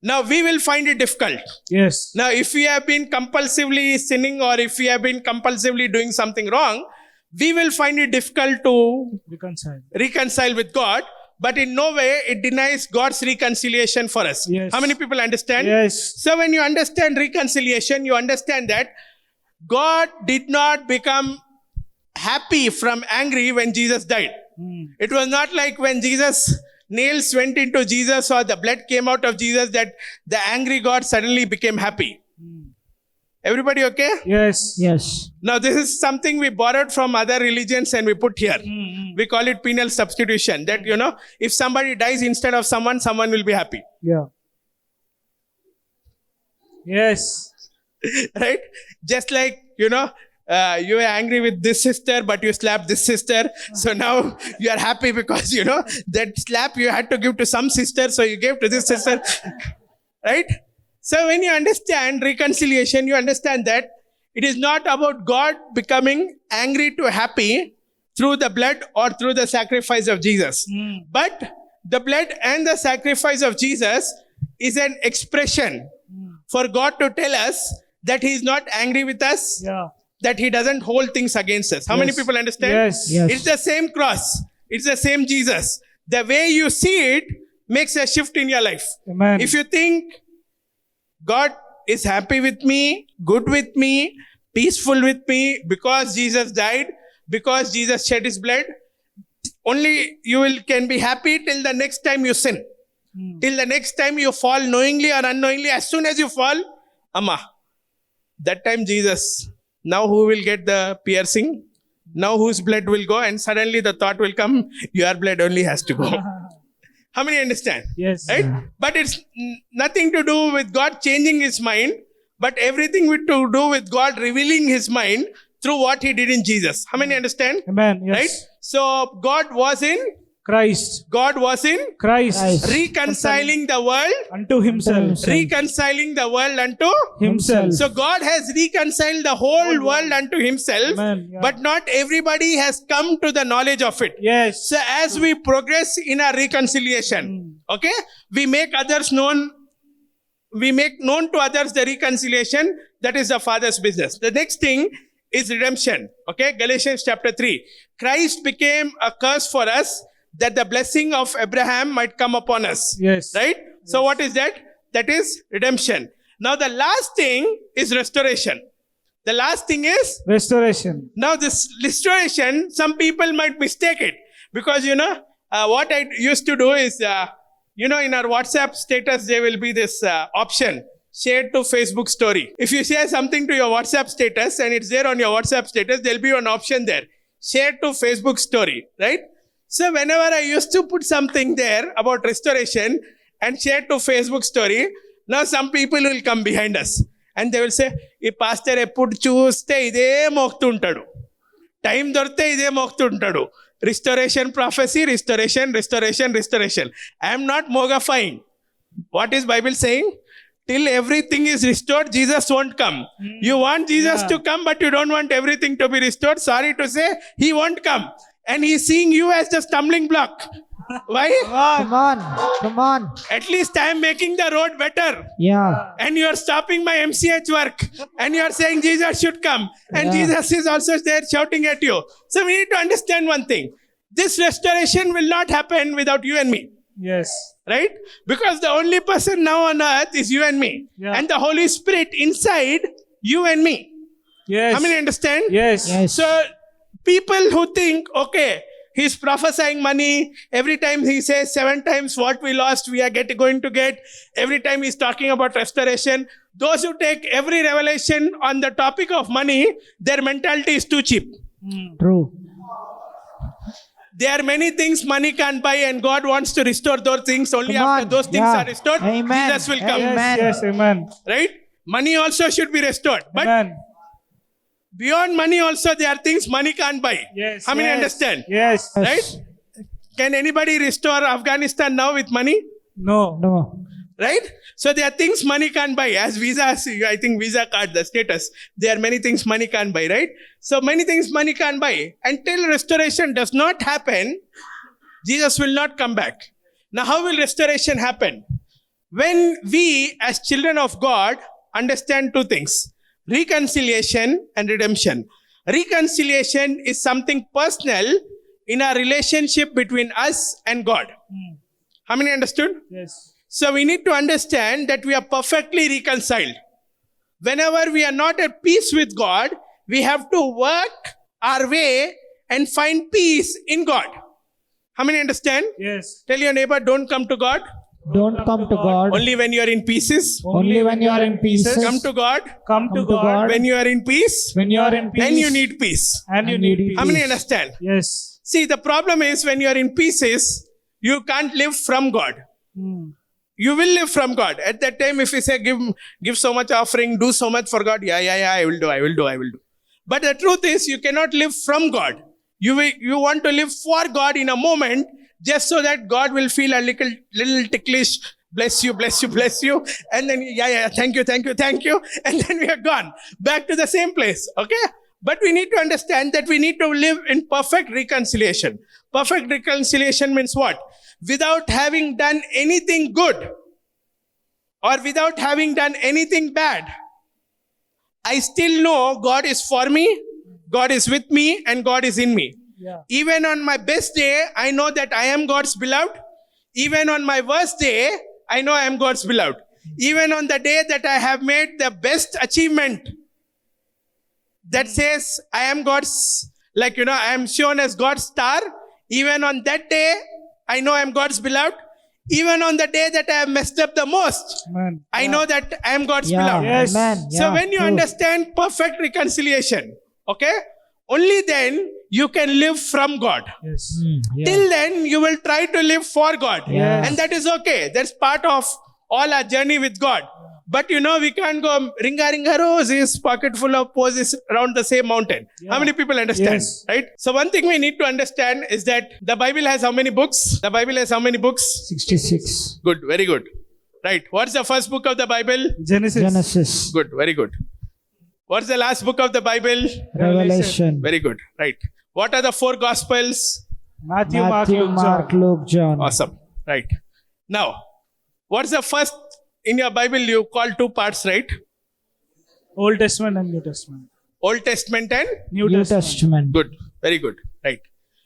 Now, we will find it difficult. Yes. Now, if we have been compulsively sinning or if we have been compulsively doing something wrong, we will find it difficult to Reconcile. reconcile with God. but in no way it denies God's reconciliation for us. Yes. How many people understand? Yes. So when you understand reconciliation, you understand that God did not become happy from angry when Jesus died. It was not like when nails went into Jesus or the blood came out of Jesus that the angry God suddenly became happy. Everybody okay? Yes. Yes. Now this is something we borrowed from other religions and we put here. We call it penal substitution. That, if somebody dies instead of someone will be happy. Yeah. Yes. Right? Just like, you were angry with this sister, but you slapped this sister. So now you are happy because, that slap you had to give to some sister. So you gave to this sister. Right? So when you understand reconciliation, you understand that it is not about God becoming angry to happy through the blood or through the sacrifice of Jesus. But the blood and the sacrifice of Jesus is an expression for God to tell us that He is not angry with us, Yeah. that He doesn't hold things against us. How many Yes. people understand? Yes. Yes. It's the same cross. It's the same Jesus. The way you see it makes a shift in your life. Amen. If you think God is happy with me, good with me, peaceful with me because Jesus died, because Jesus shed His blood, only you can be happy till the next time you sin. Till the next time you fall knowingly or unknowingly. As soon as you fall, Amma, that time Jesus, now who will get the piercing? Now whose blood will go? And suddenly the thought will come, your blood only has to go. How many understand? Yes. Right? But it's nothing to do with God changing His mind, but everything to do with God revealing His mind through what He did in Jesus. How many understand? Amen. Yes. Right? So God was in Christ. Christ. Christ. Reconciling the world. Unto himself. Reconciling the world unto. Himself. So God has reconciled the whole world unto Himself, Amen. Yeah. but not everybody has come to the knowledge of it. Yes. So as we progress in our reconciliation, okay, we make known to others the reconciliation. That is the Father's business. The next thing is redemption. Okay, Galatians chapter 3. Christ became a curse for us that the blessing of Abraham might come upon us. Yes. Right? So what is that? That is redemption. Now the last thing is restoration. The last thing is, Restoration. now this restoration, some people might mistake it. Because, what I used to do is, in our WhatsApp status, there will be this option, share to Facebook story. If you share something to your WhatsApp status and it's there on your WhatsApp status, there'll be an option there, share to Facebook story, right? So whenever I used to put something there about restoration and share to Facebook story, now some people will come behind us and they will say, "Ee pastor eppudu chuste ide moktuntadu. Time dorte ide moktuntadu. Restoration prophecy, restoration. I am not mogifying. What is Bible saying? Till everything is restored, Jesus won't come. You want Jesus to come, but you don't want everything to be restored. Sorry to say, He won't come. And He's seeing you as the stumbling block. Why? Come on. At least I am making the road better. Yeah. And you are stopping my MCH work. And you are saying Jesus should come. And Jesus is also there shouting at you. So we need to understand one thing. This restoration will not happen without you and me. Yes. Right? Because the only person now on earth is you and me. Yeah. And the Holy Spirit inside you and me. Yes. How many understand? Yes. Yes. So people who think, okay, he's prophesying money. Every time he says 7 times what we lost, we are going to get. Every time he's talking about restoration. Those who take every revelation on the topic of money, their mentality is too cheap. True. There are many things money can't buy, and God wants to restore those things. Only Come after on. those things Yeah. are restored, Amen. Jesus will come. Amen. Yes. Amen. Right? Money also should be restored. But Amen. beyond money also, there are things money can't buy. Yes. How many yes. understand? Yes. Right? Can anybody restore Afghanistan now with money? No. No. Right? So there are things money can't buy. As Visa, I think Visa card, the status, there are many things money can't buy, right? So many things money can't buy. Until restoration does not happen, Jesus will not come back. Now, how will restoration happen? When we, as children of God, understand 2 things: reconciliation and redemption. Reconciliation is something personal in our relationship between us and God. How many understood? Yes. So we need to understand that we are perfectly reconciled. Whenever we are not at peace with God, we have to work our way and find peace in God. How many understand? Yes. Tell your neighbor, don't come to God Don't come to God only when you are in pieces. only when you are in pieces. Come to God Come to God when you are in peace. when you are in peace. Then you need peace. and you and need you need peace. How many understand? Yes. See, the problem is when you are in pieces, you can't live from God. You will live from God. At that time, if you say, give so much offering, do so much for God, yeah, I will do. But the truth is, you cannot live from God. You want to live for God in a moment, just so that God will feel a little ticklish, bless you. And then, thank you. And then we are gone back to the same place. Okay? But we need to understand that we need to live in perfect reconciliation. Perfect reconciliation means what? Without having done anything good or without having done anything bad, I still know God is for me, God is with me, and God is in me. Yeah. Even on my best day, I know that I am God's beloved. Even on my worst day, I know I am God's beloved. Even on the day that I have made the best achievement that says I am God's, I am shown as God's star. Even on that day, I know I am God's beloved. Even on the day that I have messed up the most, Amen. I know that I am God's Yeah, beloved. Yes. amen. So Yeah, when you true. understand perfect reconciliation, okay, only then you can live from God. Yes. Yeah. Till then, you will try to live for God. Yes. And that is okay. That's part of all our journey with God. But we can't go ringa roses, pocket full of posies around the same mountain. How many people understand? Yes. Right? So one thing we need to understand is that the Bible has how many books? The Bible has how many books? 66. Good, very good. Right. What's the first book of the Bible? Genesis. Good, very good. What's the last book of the Bible? Revelation. Very good. Right. What are the 4 Gospels? Matthew, Matthew, Mark, Luke, Mark, Luke, John. Awesome. Right. Now, what's the first in your Bible? You call 2 parts, right? Old Testament and New Testament. Old Testament and New New Testament. Testament. good. Very good. Right.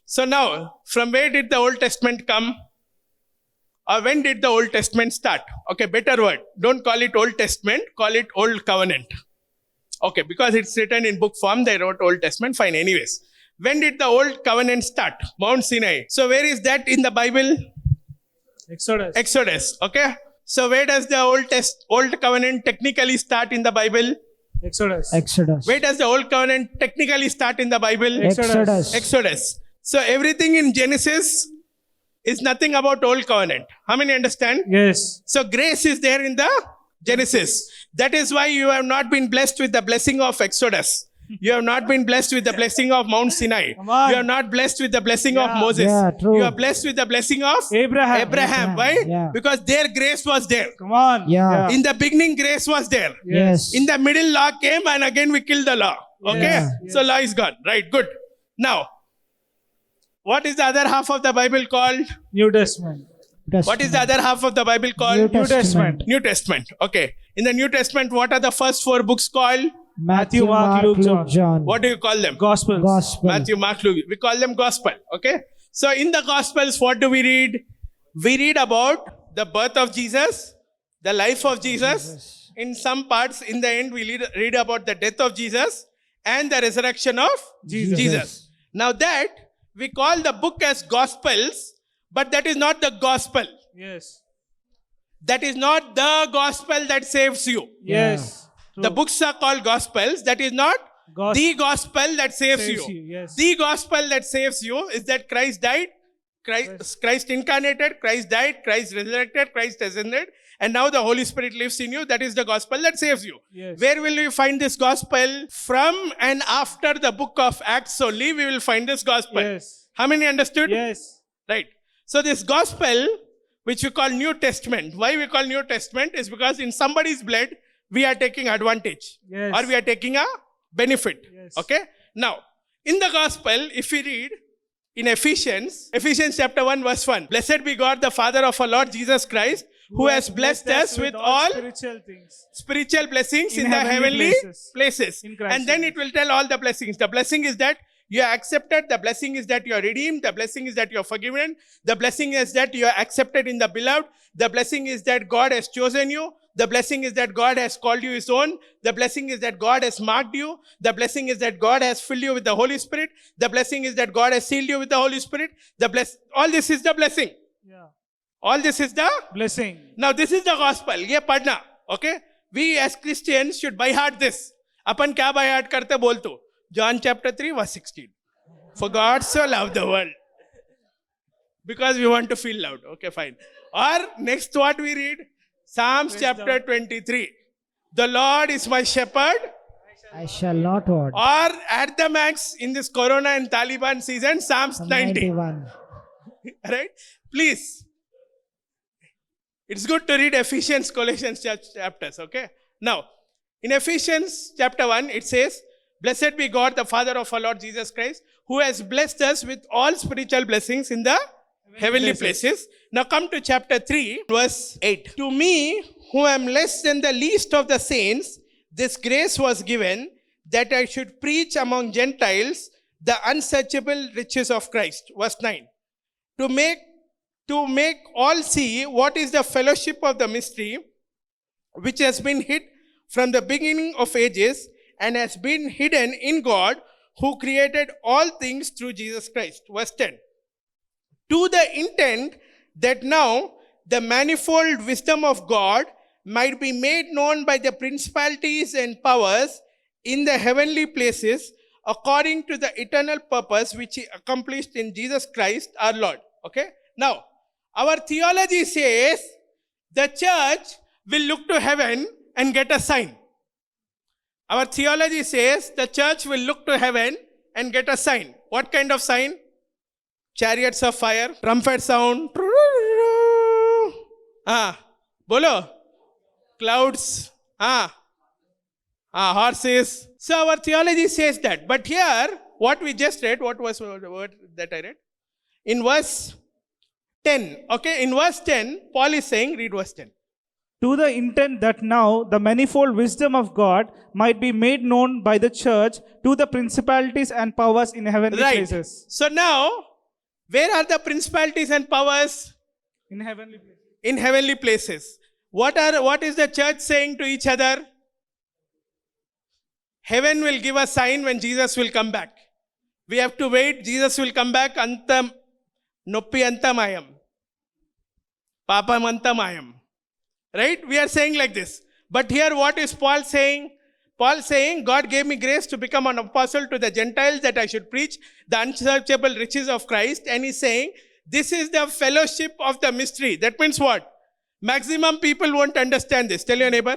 So now, from where did the Old Testament come? Or when did the Old Testament start? Okay, better word. Don't call it Old Testament, call it Old Covenant. Okay, because it's written in book form, they wrote Old Testament. Fine, anyways. When did the Old Covenant start? Mount Sinai. So where is that in the Bible? Exodus. Exodus. Okay. So where does the Old Covenant technically start in the Bible? Exodus. Exodus. Where does the Old Covenant technically start in the Bible? Exodus. Exodus. So everything in Genesis is nothing about Old Covenant. How many understand? Yes. So grace is there in the Genesis. That is why you have not been blessed with the blessing of Exodus. You have not been blessed with the blessing of Mount Sinai. Come on. You are not blessed with the blessing of Yeah. Moses. Yeah, true. You are blessed with the blessing of Abraham. Why? Yeah. Because their grace was there. Come on. Yeah. In the beginning, grace was there. Yes. In the middle, law came and again we killed the law. Okay? Yeah. So law is gone. Right, good. Now, what is the other half of the Bible called? New Testament. What is the other half of the Bible called? New Testament. New Testament. Okay. In the New Testament, what are the first 4 books called? Matthew, Mark, Luke, John. What do you call them? Gospels. Gospel. Matthew, Mark, Luke. We call them gospel. Okay. So in the gospels, what do we read? We read about the birth of Jesus, the life of Jesus. In some parts, in the end, we read about the death of Jesus and the resurrection of Jesus. Now that we call the book as gospels, but that is not the gospel. Yes. That is not the gospel that saves you. Yes. The books are called gospels. That is not the gospel that saves Saves you. you, yes. The gospel that saves you is that Christ died, Christ incarnated, Christ died, Christ resurrected, Christ ascended, and now the Holy Spirit lives in you. That is the gospel that saves you. Yes. Where will we find this gospel? From and after the book of Acts only, we will find this gospel. Yes. How many understood? Yes. Right. So this gospel, which we call New Testament, why we call New Testament is because in somebody's blood, we are taking advantage. Yes. Or we are taking a benefit. Yes. Okay. Now, in the gospel, if we read in Ephesians chapter 1 verse 1, blessed be God the Father of our Lord Jesus Christ, who has blessed us with all spiritual things. spiritual blessings In in the heavenly heavenly places. places. In Christ And then Jesus. it will tell all the blessings. The blessing is that you are accepted. The blessing is that you are redeemed. The blessing is that you are forgiven. The blessing is that you are accepted in the beloved. The blessing is that God has chosen you. The blessing is that God has called you his own. The blessing is that God has marked you. The blessing is that God has filled you with the Holy Spirit. The blessing is that God has sealed you with the Holy Spirit. All this is the blessing. Yeah. All this is the Blessing. Now this is the gospel. ये पढ़ना. Okay? We as Christians should by heart this. अपन क्या by heart करते बोलतो? John chapter 3 verse 16. For God so loved the world. Because we want to feel loved. Okay, fine. Or next what we read? Psalms chapter 23. The Lord is my shepherd. I shall not want. Or at the max in this Corona and Taliban season, Psalms 90. 91. Right? Please. It's good to read Ephesians, Colossians chapters, okay? Now, in Ephesians chapter 1, it says, Blessed be God, the Father of our Lord Jesus Christ, who has blessed us with all spiritual blessings in the heavenly places. Now come to chapter 3, verse 8. To me, who am less than the least of the saints, this grace was given, that I should preach among Gentiles the unsearchable riches of Christ. Verse 9. To make all see what is the fellowship of the mystery, which has been hid from the beginning of ages and has been hidden in God, who created all things through Jesus Christ. Verse 10. To the intent that now the manifold wisdom of God might be made known by the principalities and powers in the heavenly places, according to the eternal purpose which he accomplished in Jesus Christ our Lord. Okay? Now, our theology says the church will look to heaven and get a sign. Our theology says the church will look to heaven and get a sign. What kind of sign? Chariots of fire, trumpet sound, bolo, clouds, horses. So our theology says that. But here, what we just read, what was the word that I read? In verse 10, okay, in verse 10, Paul is saying, read verse 10. To the intent that now the manifold wisdom of God might be made known by the church to the principalities and powers in heavenly places. So now, where are the principalities and powers? In heavenly places. In heavenly places. What is the church saying to each other? Heaven will give a sign when Jesus will come back. We have to wait. Jesus will come back. Antam, noppi antamayam. Papam antamayam. Right? We are saying like this. But here what is Paul saying? Paul saying, God gave me grace to become an apostle to the Gentiles, that I should preach the unsearchable riches of Christ. And he's saying, this is the fellowship of the mystery. That means what? Maximum people won't understand this. Tell your neighbor.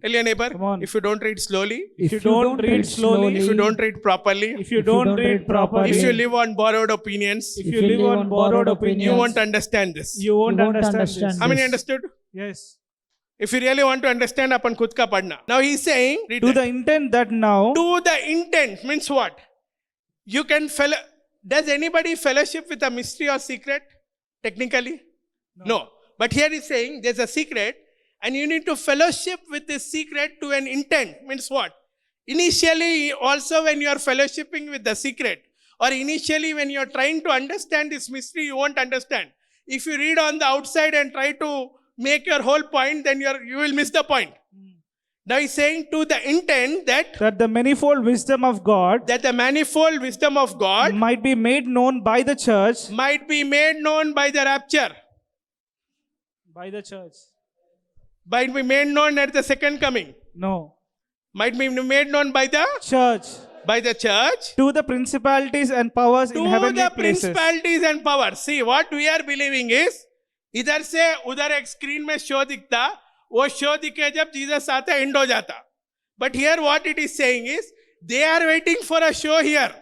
Tell your neighbor. Come on. If you don't read slowly. If you don't read slowly, If you don't read properly. if you don't read properly, If you live on borrowed opinions. if you live on borrowed opinions, You won't understand this. you won't You won't understand understand this. How many Yes. understood? Yes. If you really want to understand, apan khud ka padna. Now he's saying, read To that. the intent that now, To the intent means what? You can does anybody fellowship with a mystery or secret? Technically? No. But here he's saying there's a secret and you need to fellowship with this secret to an intent. Means what? Initially, also when you are fellowshipping with the secret, or initially when you are trying to understand this mystery, you won't understand. If you read on the outside and try to make your whole point, then you will miss the point. Now he's saying to the intent that the manifold wisdom of God the manifold wisdom of God might be made known by the church. might be made known by the rapture, By the church. might be made known at the second coming, No. might be made known by the Church. church, To the principalities and powers in to heavenly the places. principalities and powers. See, what we are believing is, इधर से उधर एक screen में show दिखता, वो show दिखे जब Jesus आता एंड हो जाता. But here what it is saying is, they are waiting for a show here.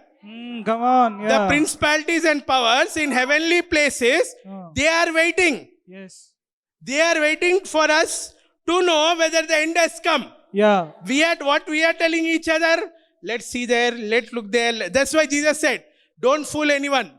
Come on. The Yeah. principalities and powers in heavenly places, Oh. they are waiting. Yes. They are waiting for us to know whether the end has come. Yeah. What we are telling each other, let's see there, let's look there. That's why Jesus said, don't fool anyone.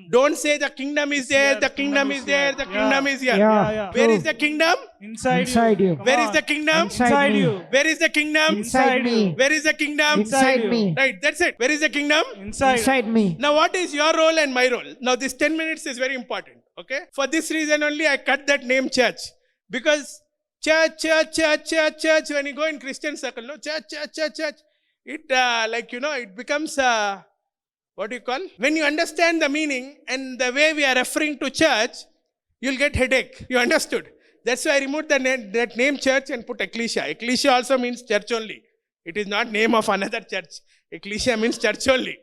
Don't say the kingdom is there, the kingdom is there, the kingdom is here. Yeah. Where True. is the kingdom? Inside you. Where is the kingdom? Inside me. Where is the kingdom? Inside me. Where is the kingdom? Inside me. Right, that's it. Where is the kingdom? Inside me. Now, what is your role and my role? Now, this 10 minutes is very important. Okay? For this reason only, I cut that name church. Because church, when you go in Christian circle, no, church. It, it becomes, what do you call? When you understand the meaning and the way we are referring to church, you'll get headache. You understood? That's why I removed that name church and put ecclesia. Ecclesia also means church only. It is not name of another church. Ecclesia means church only.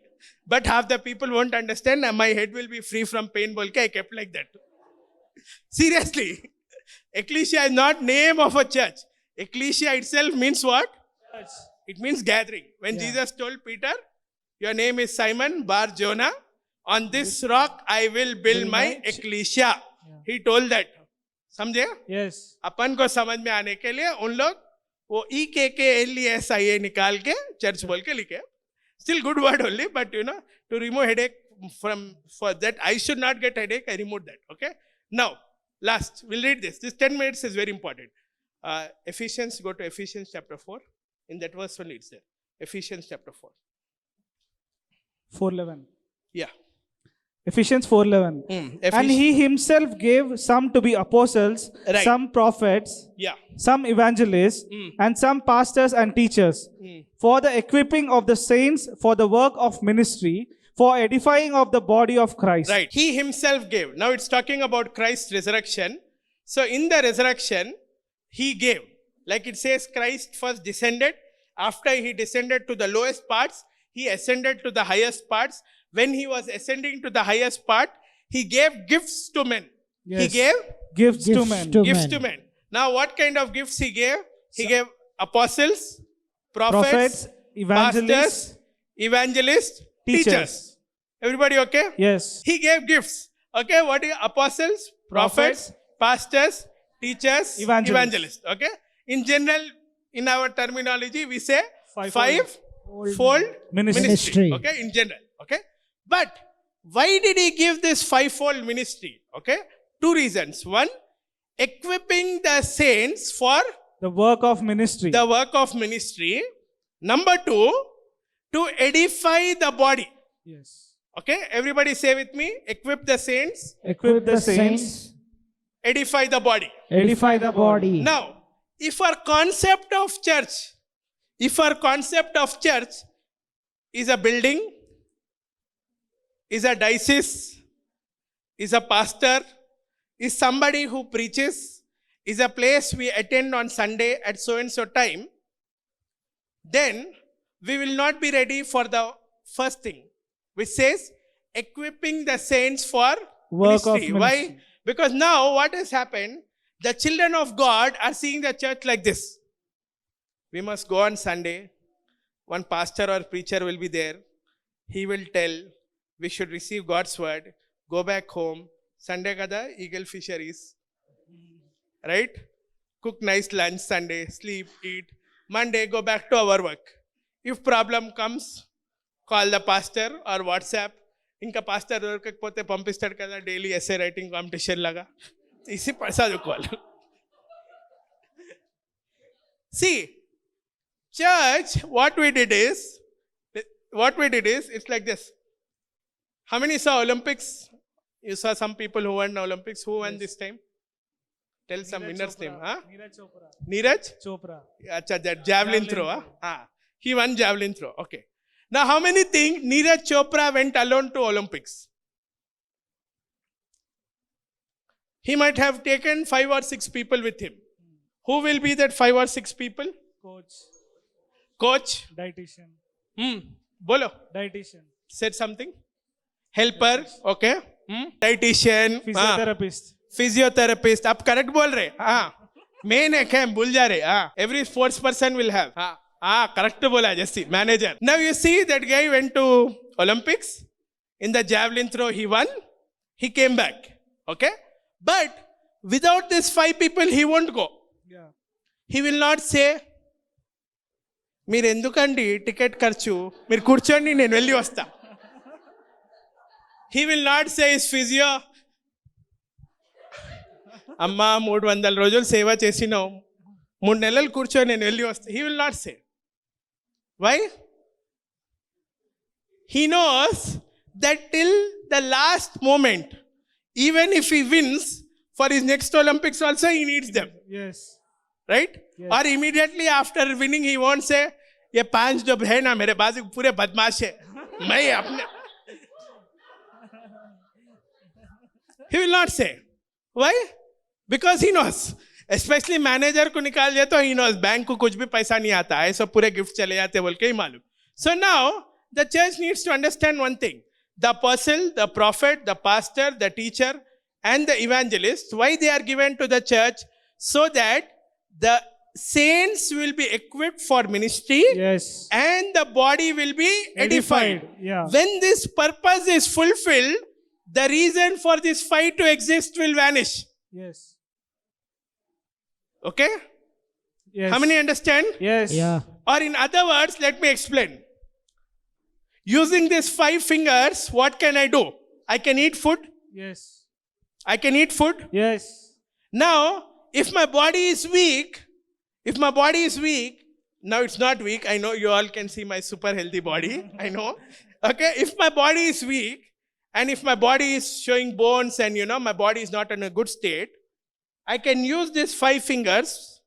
But half the people won't understand. And my head will be free from pain. Bolke, I kept like that. Seriously. Ecclesia is not name of a church. Ecclesia itself means what? It means gathering. When Jesus told Peter, your name is Simon Bar Jonah. On this rock I will build my ecclesia. He told that. समझे? Yes. अपन को समझ में आने के लिए उन लोग वो EKKLESIA निकाल के चर्च बोल के लिखे. Still good word only, but to remove headache for that I should not get headache. I removed that. Okay. Now, last we'll read this. This 10 minutes is very important. Ephesians. Go to Ephesians chapter 4. In that verse only it's there. Ephesians chapter 4. 4:11. Yeah. Ephesians 4:11. And he himself gave some to be apostles, Right. some prophets, Yeah. some evangelists, and some pastors and teachers, for the equipping of the saints for the work of ministry, for edifying of the body of Christ. Right. He himself gave. Now it's talking about Christ's resurrection. So in the resurrection, he gave. Like it says, Christ first descended. After he descended to the lowest parts, he ascended to the highest parts. When he was ascending to the highest part, he gave gifts to men. Yes. He gave Gifts to men. gifts to men. Now, what kind of gifts he gave? He gave apostles, prophets, Evangelists, pastors, evangelists, teachers. Everybody okay? Yes. He gave gifts. Okay, what is apostles, prophets, pastors, teachers, Evangelists. evangelists. Okay? In general, in our terminology, we say five-fold Ministry. Okay, in general. Okay? But why did he give this fivefold ministry? Okay? Two reasons. One, equipping the saints for The work of ministry. the work of ministry. Number two, to edify the body. Yes. Okay? Everybody say with me, equip the saints, Equip the saints, edify the body. Edify the body. Now, if our concept of church is a building, is a diocese, is a pastor, is somebody who preaches, is a place we attend on Sunday at so and so time, then we will not be ready for the first thing, which says equipping the saints for Work of ministry. Why? ministry. Because now what has happened, the children of God are seeing the church like this. We must go on Sunday. One pastor or preacher will be there. He will tell, we should receive God's word, go back home. Sunday kada eagle fisheries. Right? Cook nice lunch Sunday, sleep, eat. Monday, go back to our work. If problem comes, call the pastor or WhatsApp. Inka pastor దొరకకపోతే పంపిస్తాడు కదా daily SA writing competition లాగా తీసి చదువుకోవాలి. See, church, what we did is, it's like this. How many saw Olympics? You saw some people who won Olympics. Who won this time? Tell some winner's name. Huh? Neeraj Chopra. Acha, that javelin throw. He won javelin throw. Okay. Now, how many think Neeraj Chopra went alone to Olympics? He might have taken 5 or 6 people with him. Who will be that 5 or 6 people? Coach. Dietitian. Bolo. Dietitian. Said something. Helper. Okay. Dietitian. Physiotherapist. आप correct बोल रहे? Main है क्या? भूल जा रहे? Every sports person will have. Correct बोला Jesse. Manager. Now you see that guy went to Olympics. In the javelin throw he won. He came back. Okay. But without these 5 people he won't go. Yeah. He will not say, మీరు ఎందుకండి ticket ఖర్చు, మీరు కూర్చోండి నేను వెళ్ళి వస్తా. He will not say his physio. అమ్మా 300 రోజులు సేవ చేసినావు 3 నెలలు కూర్చొని నేను వెళ్ళి వస్తా. He will not say. Why? He knows that till the last moment, even if he wins for his next Olympics also, he needs them. Yes. Right? Yes. Or immediately after winning, he won't say, ये 5 जो है ना मेरे बाजू पूरे बदमाश है मैं अपने. He will not say. Why? Because he knows. Especially manager को निकाल दिया तो he knows बैंक को कुछ भी पैसा नहीं आता है, सब पूरे गिफ्ट चले जाते बोल के ही मालूम. So now the church needs to understand one thing: the apostle, the prophet, the pastor, the teacher, and the evangelist. Why they are given to the church? So that the saints will be equipped for ministry. Yes. And the body will be edified. Yeah. When this purpose is fulfilled, the reason for this fight to exist will vanish. Yes. Okay? Yes. How many understand? Yes. Yeah. Or in other words, let me explain. Using these 5 fingers, what can I do? I can eat food. Yes. I can eat food. Yes. Now, if my body is weak, now it's not weak. I know you all can see my super healthy body. I know. Okay, if my body is weak and if my body is showing bones and my body is not in a good state, I can use these 5 fingers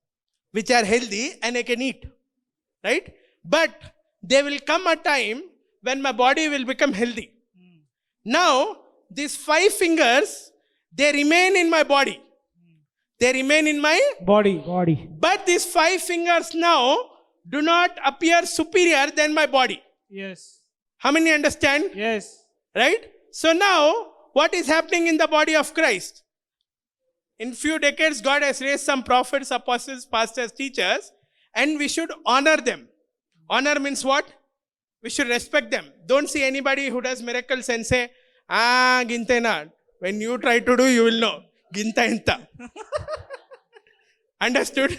which are healthy and I can eat. Right? But there will come a time when my body will become healthy. Now, these 5 fingers, they remain in my body. They remain in my Body. but these 5 fingers now do not appear superior than my body. Yes. How many understand? Yes. Right? So now, what is happening in the body of Christ? In few decades, God has raised some prophets, apostles, pastors, teachers, and we should honor them. Honor means what? We should respect them. Don't see anybody who does miracles and say, ginte na. When you try to do, you will know. Ginta inta. Understood?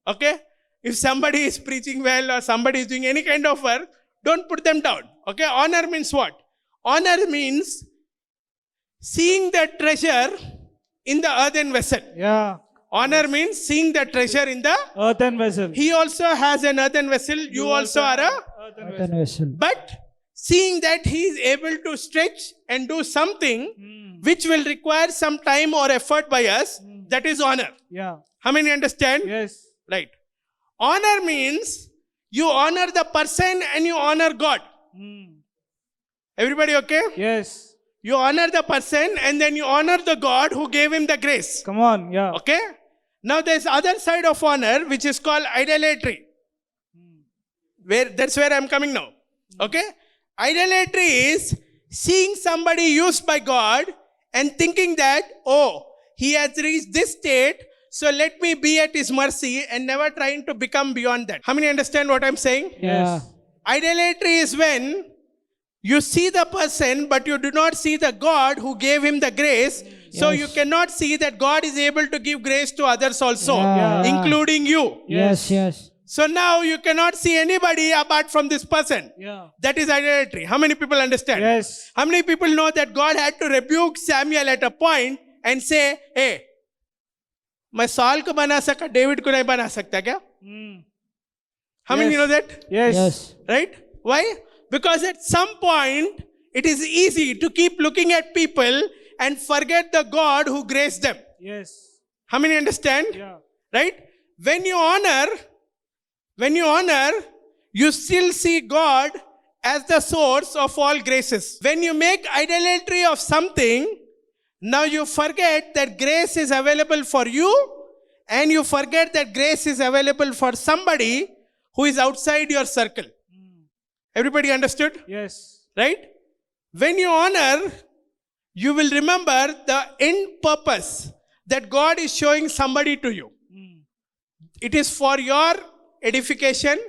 Okay? If somebody is preaching well or somebody is doing any kind of work, don't put them down. Okay? Honor means what? Honor means seeing the treasure in the earthen vessel. Yeah. Honor means seeing the treasure in the... Earthen vessel. He also has an earthen vessel. You also are a... Earthen Earthen vessel. vessel. But seeing that he is able to stretch and do something which will require some time or effort by us, that is honor. Yeah. How many understand? Yes. Right. Honor means you honor the person and you honor God. Everybody okay? Yes. You honor the person and then you honor the God who gave him the grace. Come on. Yeah. Okay? Now there's other side of honor which is called idolatry. That's where I'm coming now. Okay? Idolatry is seeing somebody used by God and thinking that, oh, he has reached this state, so let me be at his mercy and never trying to become beyond that. How many understand what I'm saying? Yes. Idolatry is when you see the person, but you do not see the God who gave him the grace. So Yes. you cannot see that God is able to give grace to others also, Yeah. including you. Yes, yes. So now you cannot see anybody apart from this person. Yeah. That is idolatry. How many people understand? Yes. How many people know that God had to rebuke Samuel at a point and say, hey, मैं साल को बना सका, David को नहीं बना सकता क्या? How many Yes. know that? Yes. Yes. Right? Why? Because at some point, it is easy to keep looking at people and forget the God who graced them. Yes. How many understand? Yeah. Right? When you honor, you still see God as the source of all graces. When you make idolatry of something, now you forget that grace is available for you and you forget that grace is available for somebody who is outside your circle. Everybody understood? Yes. Right? When you honor, you will remember the end purpose that God is showing somebody to you. It is for your edification,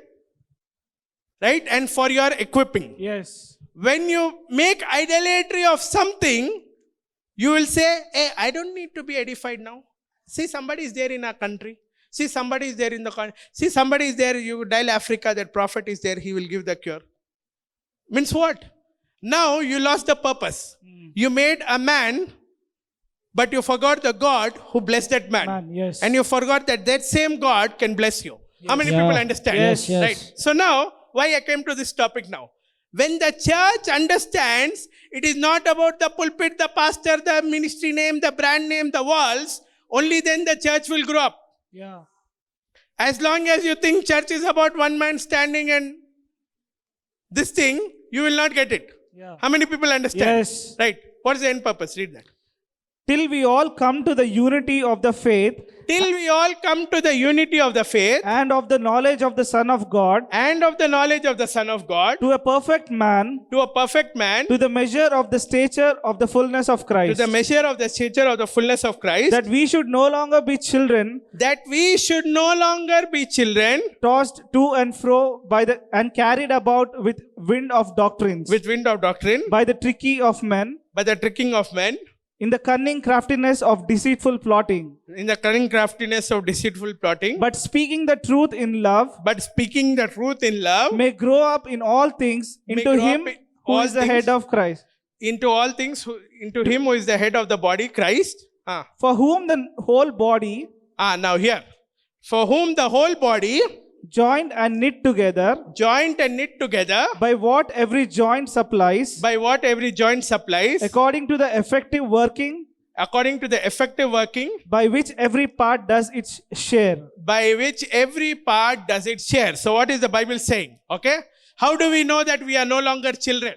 right? And for your equipping. Yes. When you make idolatry of something, you will say, hey, I don't need to be edified now. See, somebody is there in our country. See, somebody is there in the country. See, somebody is there, you dial Africa, that prophet is there, he will give the cure. Means what? Now you lost the purpose. You made a man, but you forgot the God who blessed that man. Man, yes. And you forgot that that same God can bless you. How many Yeah. people understand? Yes, yes. Right. So now, why I came to this topic now? When the church understands, it is not about the pulpit, the pastor, the ministry name, the brand name, the walls, only then the church will grow up. Yeah. As long as you think church is about one man standing and this thing, you will not get it. Yeah. How many people understand? Yes. Right. What is the end purpose? Read that. Till we all come to the unity of the faith Till we all come to the unity of the faith and of the knowledge of the Son of God, and of the knowledge of the Son of God, to a perfect man, to a perfect man, to the measure of the stature of the fullness of to Christ, the measure of the stature of the fullness of Christ, that we should no longer be children, that we should no longer be children tossed to and fro by the and carried about with wind of doctrines, with wind of doctrine, by the tricky of men, by the tricking of men, in the cunning craftiness of deceitful plotting, in the cunning craftiness of deceitful plotting, but speaking the truth in love, but speaking the truth in love, may grow up in all things May into grow him up in who all is the things. head of Christ, into all things, into him who is the head of the body, Christ. for whom the whole body, Now here. For whom the whole body, joined and knit together, joined and knit together, by what every joint supplies, by what every joint supplies, according to the effective working, according to the effective working, by which every part does its share. by which every part does its share. So what is the Bible saying? Okay? How do we know that we are no longer children?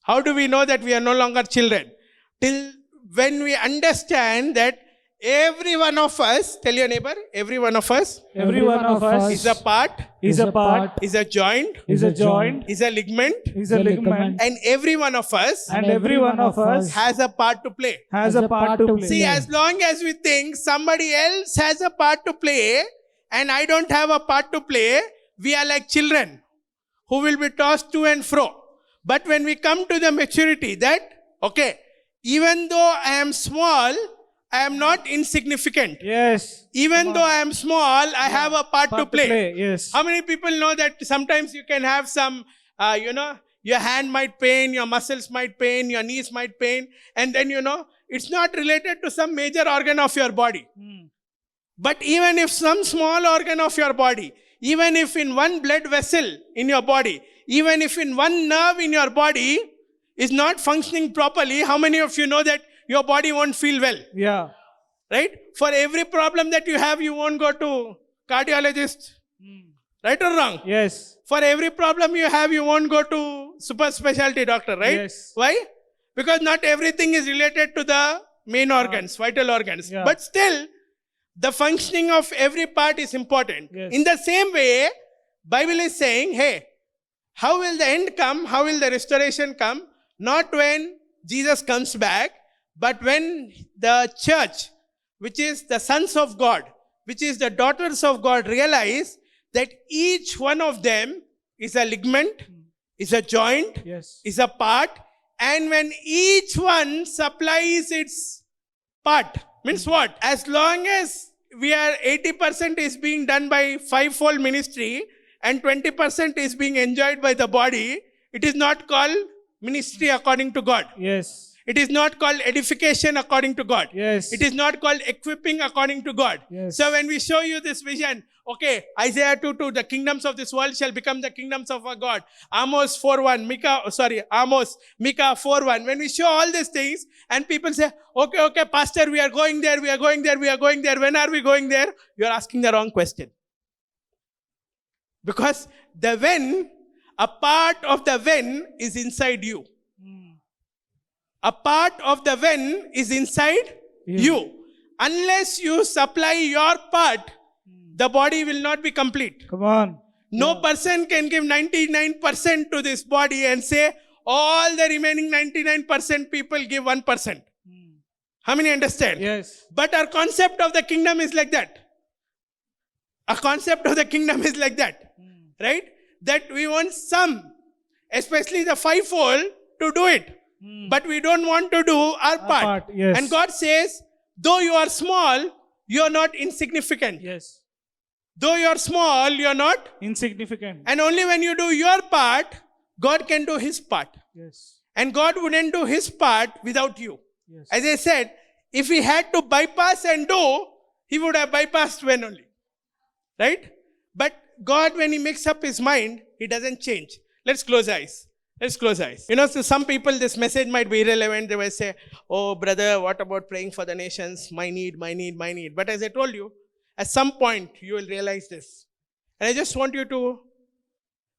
How do we know that we are no longer children? Till when we understand that every one of us, tell your neighbor, every one of us Every one of us is a part, is a part, is a joint, is a joint, is a ligament, is a ligament, and every one of us and every one of us has a part to play. has a part to play. See, as long as we think somebody else has a part to play and I don't have a part to play, we are like children who will be tossed to and fro. But when we come to the maturity that, okay, even though I am small, I am not insignificant. Yes. Even though I am small, I have a part to play. Yes. How many people know that sometimes you can have some, your hand might pain, your muscles might pain, your knees might pain, and then, it's not related to some major organ of your body. But even if some small organ of your body, even if in one blood vessel in your body, even if in one nerve in your body is not functioning properly, how many of you know that your body won't feel well? Yeah. Right? For every problem that you have, you won't go to cardiologist. Right or wrong? Yes. For every problem you have, you won't go to super specialty doctor, right? Yes. Why? Because not everything is related to the main organs, vital organs. Yeah. But still, the functioning of every part is important. Yes. In the same way, Bible is saying, hey, how will the end come? How will the restoration come? Not when Jesus comes back, but when the church, which is the sons of God, which is the daughters of God, realize that each one of them is a ligament, is a joint, Yes. is a part, and when each one supplies its part, means what? As long as we are 80% is being done by fivefold ministry and 20% is being enjoyed by the body, it is not called ministry according to God. Yes. It is not called edification according to God. Yes. It is not called equipping according to God. Yes. So when we show you this vision, okay, Isaiah 2:2, the kingdoms of this world shall become the kingdoms of our God. Amos 4:1, Micah 4:1. When we show all these things and people say, okay, pastor, we are going there. When are we going there? You are asking the wrong question. Because the when, a part of the when is inside you. A part of the when is inside you. Unless you supply your part, the body will not be complete. Come on. No person can give 99% to this body and say, all the remaining 99% people give 1%. How many understand? Yes. But our concept of the kingdom is like that. Our concept of the kingdom is like that. Right? That we want some, especially the fivefold, to do it. But we don't want to do our part. Yes. And God says, though you are small, you are not insignificant. Yes. Though you are small, you are not. Insignificant. And only when you do your part, God can do His part. Yes. And God wouldn't do his part without you. Yes. As I said, if he had to bypass and do, he would have bypassed when only. Right? But God, when he makes up his mind, he doesn't change. Let's close eyes. Let's close eyes. You know, so some people, this message might be irrelevant. They will say, oh, brother, what about praying for the nations? My need, my need, my need. But as I told you, at some point, you will realize this. And I just want you to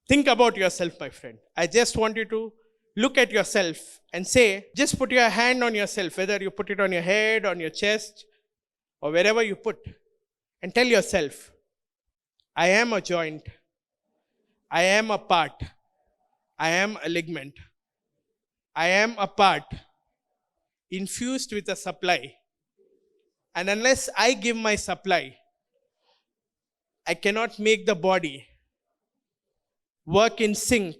think about yourself, my friend. I just want you to look at yourself and say, just put your hand on yourself, whether you put it on your head, on your chest, or wherever you put, and tell yourself, I am a joint. I am a part. I am a ligament. I am a part infused with a supply. And unless I give my supply, I cannot make the body work in sync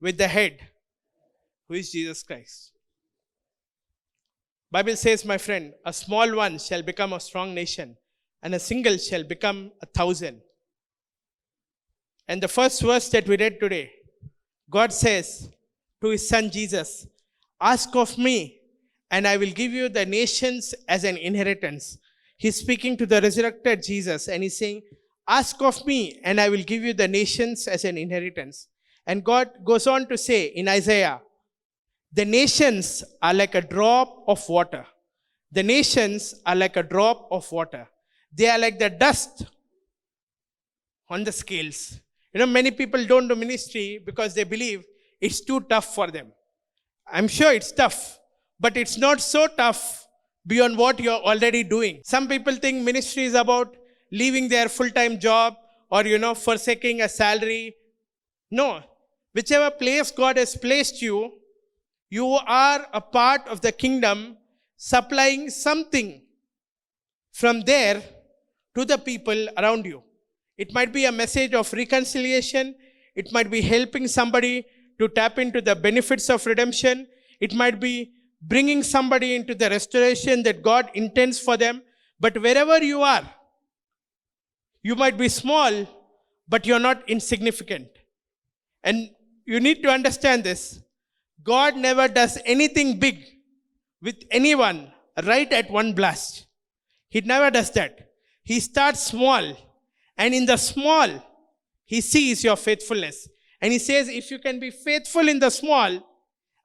with the head, who is Jesus Christ. Bible says, my friend, a small one shall become a strong nation, and a single shall become 1,000. And the first verse that we read today, God says to his son Jesus, ask of me, and I will give you the nations as an inheritance. He's speaking to the resurrected Jesus, and he's saying, ask of me, and I will give you the nations as an inheritance. And God goes on to say in Isaiah, the nations are like a drop of water. The nations are like a drop of water. They are like the dust on the scales. You know, many people don't do ministry because they believe it's too tough for them. I'm sure it's tough, but it's not so tough beyond what you're already doing. Some people think ministry is about leaving their full-time job or, forsaking a salary. No. Whichever place God has placed you, you are a part of the kingdom, supplying something from there to the people around you. It might be a message of reconciliation. It might be helping somebody to tap into the benefits of redemption. It might be bringing somebody into the restoration that God intends for them. But wherever you are, you might be small, but you're not insignificant. And you need to understand this. God never does anything big with anyone right at one blast. He never does that. He starts small. And in the small, he sees your faithfulness. And he says, if you can be faithful in the small,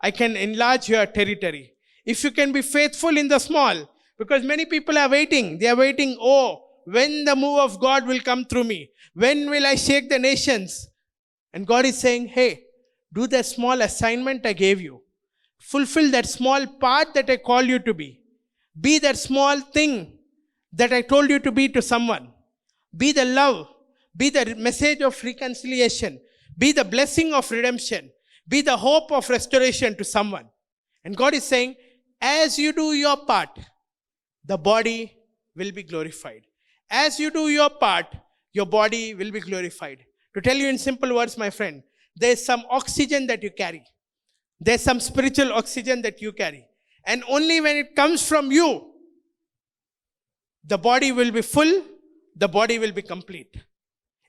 I can enlarge your territory. If you can be faithful in the small, because many people are waiting. They are waiting, when the move of God will come through me. When will I shake the nations? And God is saying, hey, do that small assignment I gave you. Fulfill that small part that I call you to be. Be that small thing that I told you to be to someone. Be the love. Be the message of reconciliation. Be the blessing of redemption. Be the hope of restoration to someone. And God is saying, as you do your part, the body will be glorified. As you do your part, your body will be glorified. To tell you in simple words, my friend, there's some oxygen that you carry. There's some spiritual oxygen that you carry. And only when it comes from you, the body will be full, the body will be complete.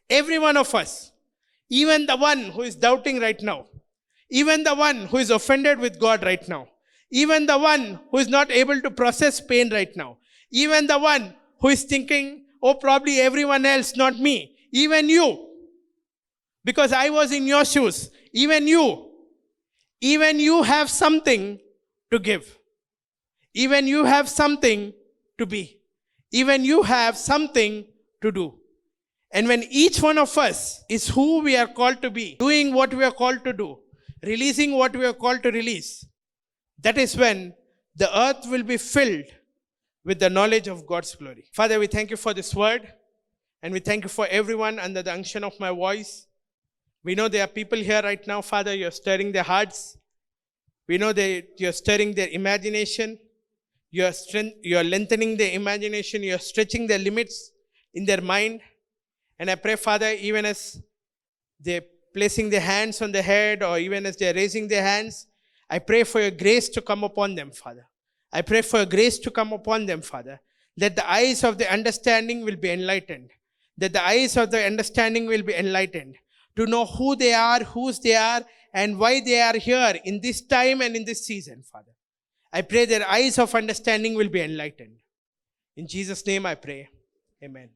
Every one of us, even the one who is doubting right now, even the one who is offended with God right now, even the one who is not able to process pain right now, even the one who is thinking, probably everyone else, not me, even you, because I was in your shoes, even you have something to give. Even you have something to be. Even you have something to do. And when each one of us is who we are called to be, doing what we are called to do, releasing what we are called to release, that is when the earth will be filled with the knowledge of God's glory. Father, we thank you for this word, and we thank you for everyone under the unction of my voice. We know there are people here right now, Father, you're stirring their hearts. We know that you're stirring their imagination. You're lengthening their imagination. You're stretching their limits in their mind. And I pray, Father, even as they're placing their hands on their head or even as they're raising their hands, I pray for your grace to come upon them, Father. I pray for your grace to come upon them, Father. That the eyes of the understanding will be enlightened. That the eyes of the understanding will be enlightened. To know who they are, whose they are, and why they are here in this time and in this season, Father. I pray their eyes of understanding will be enlightened. In Jesus' name I pray. Amen.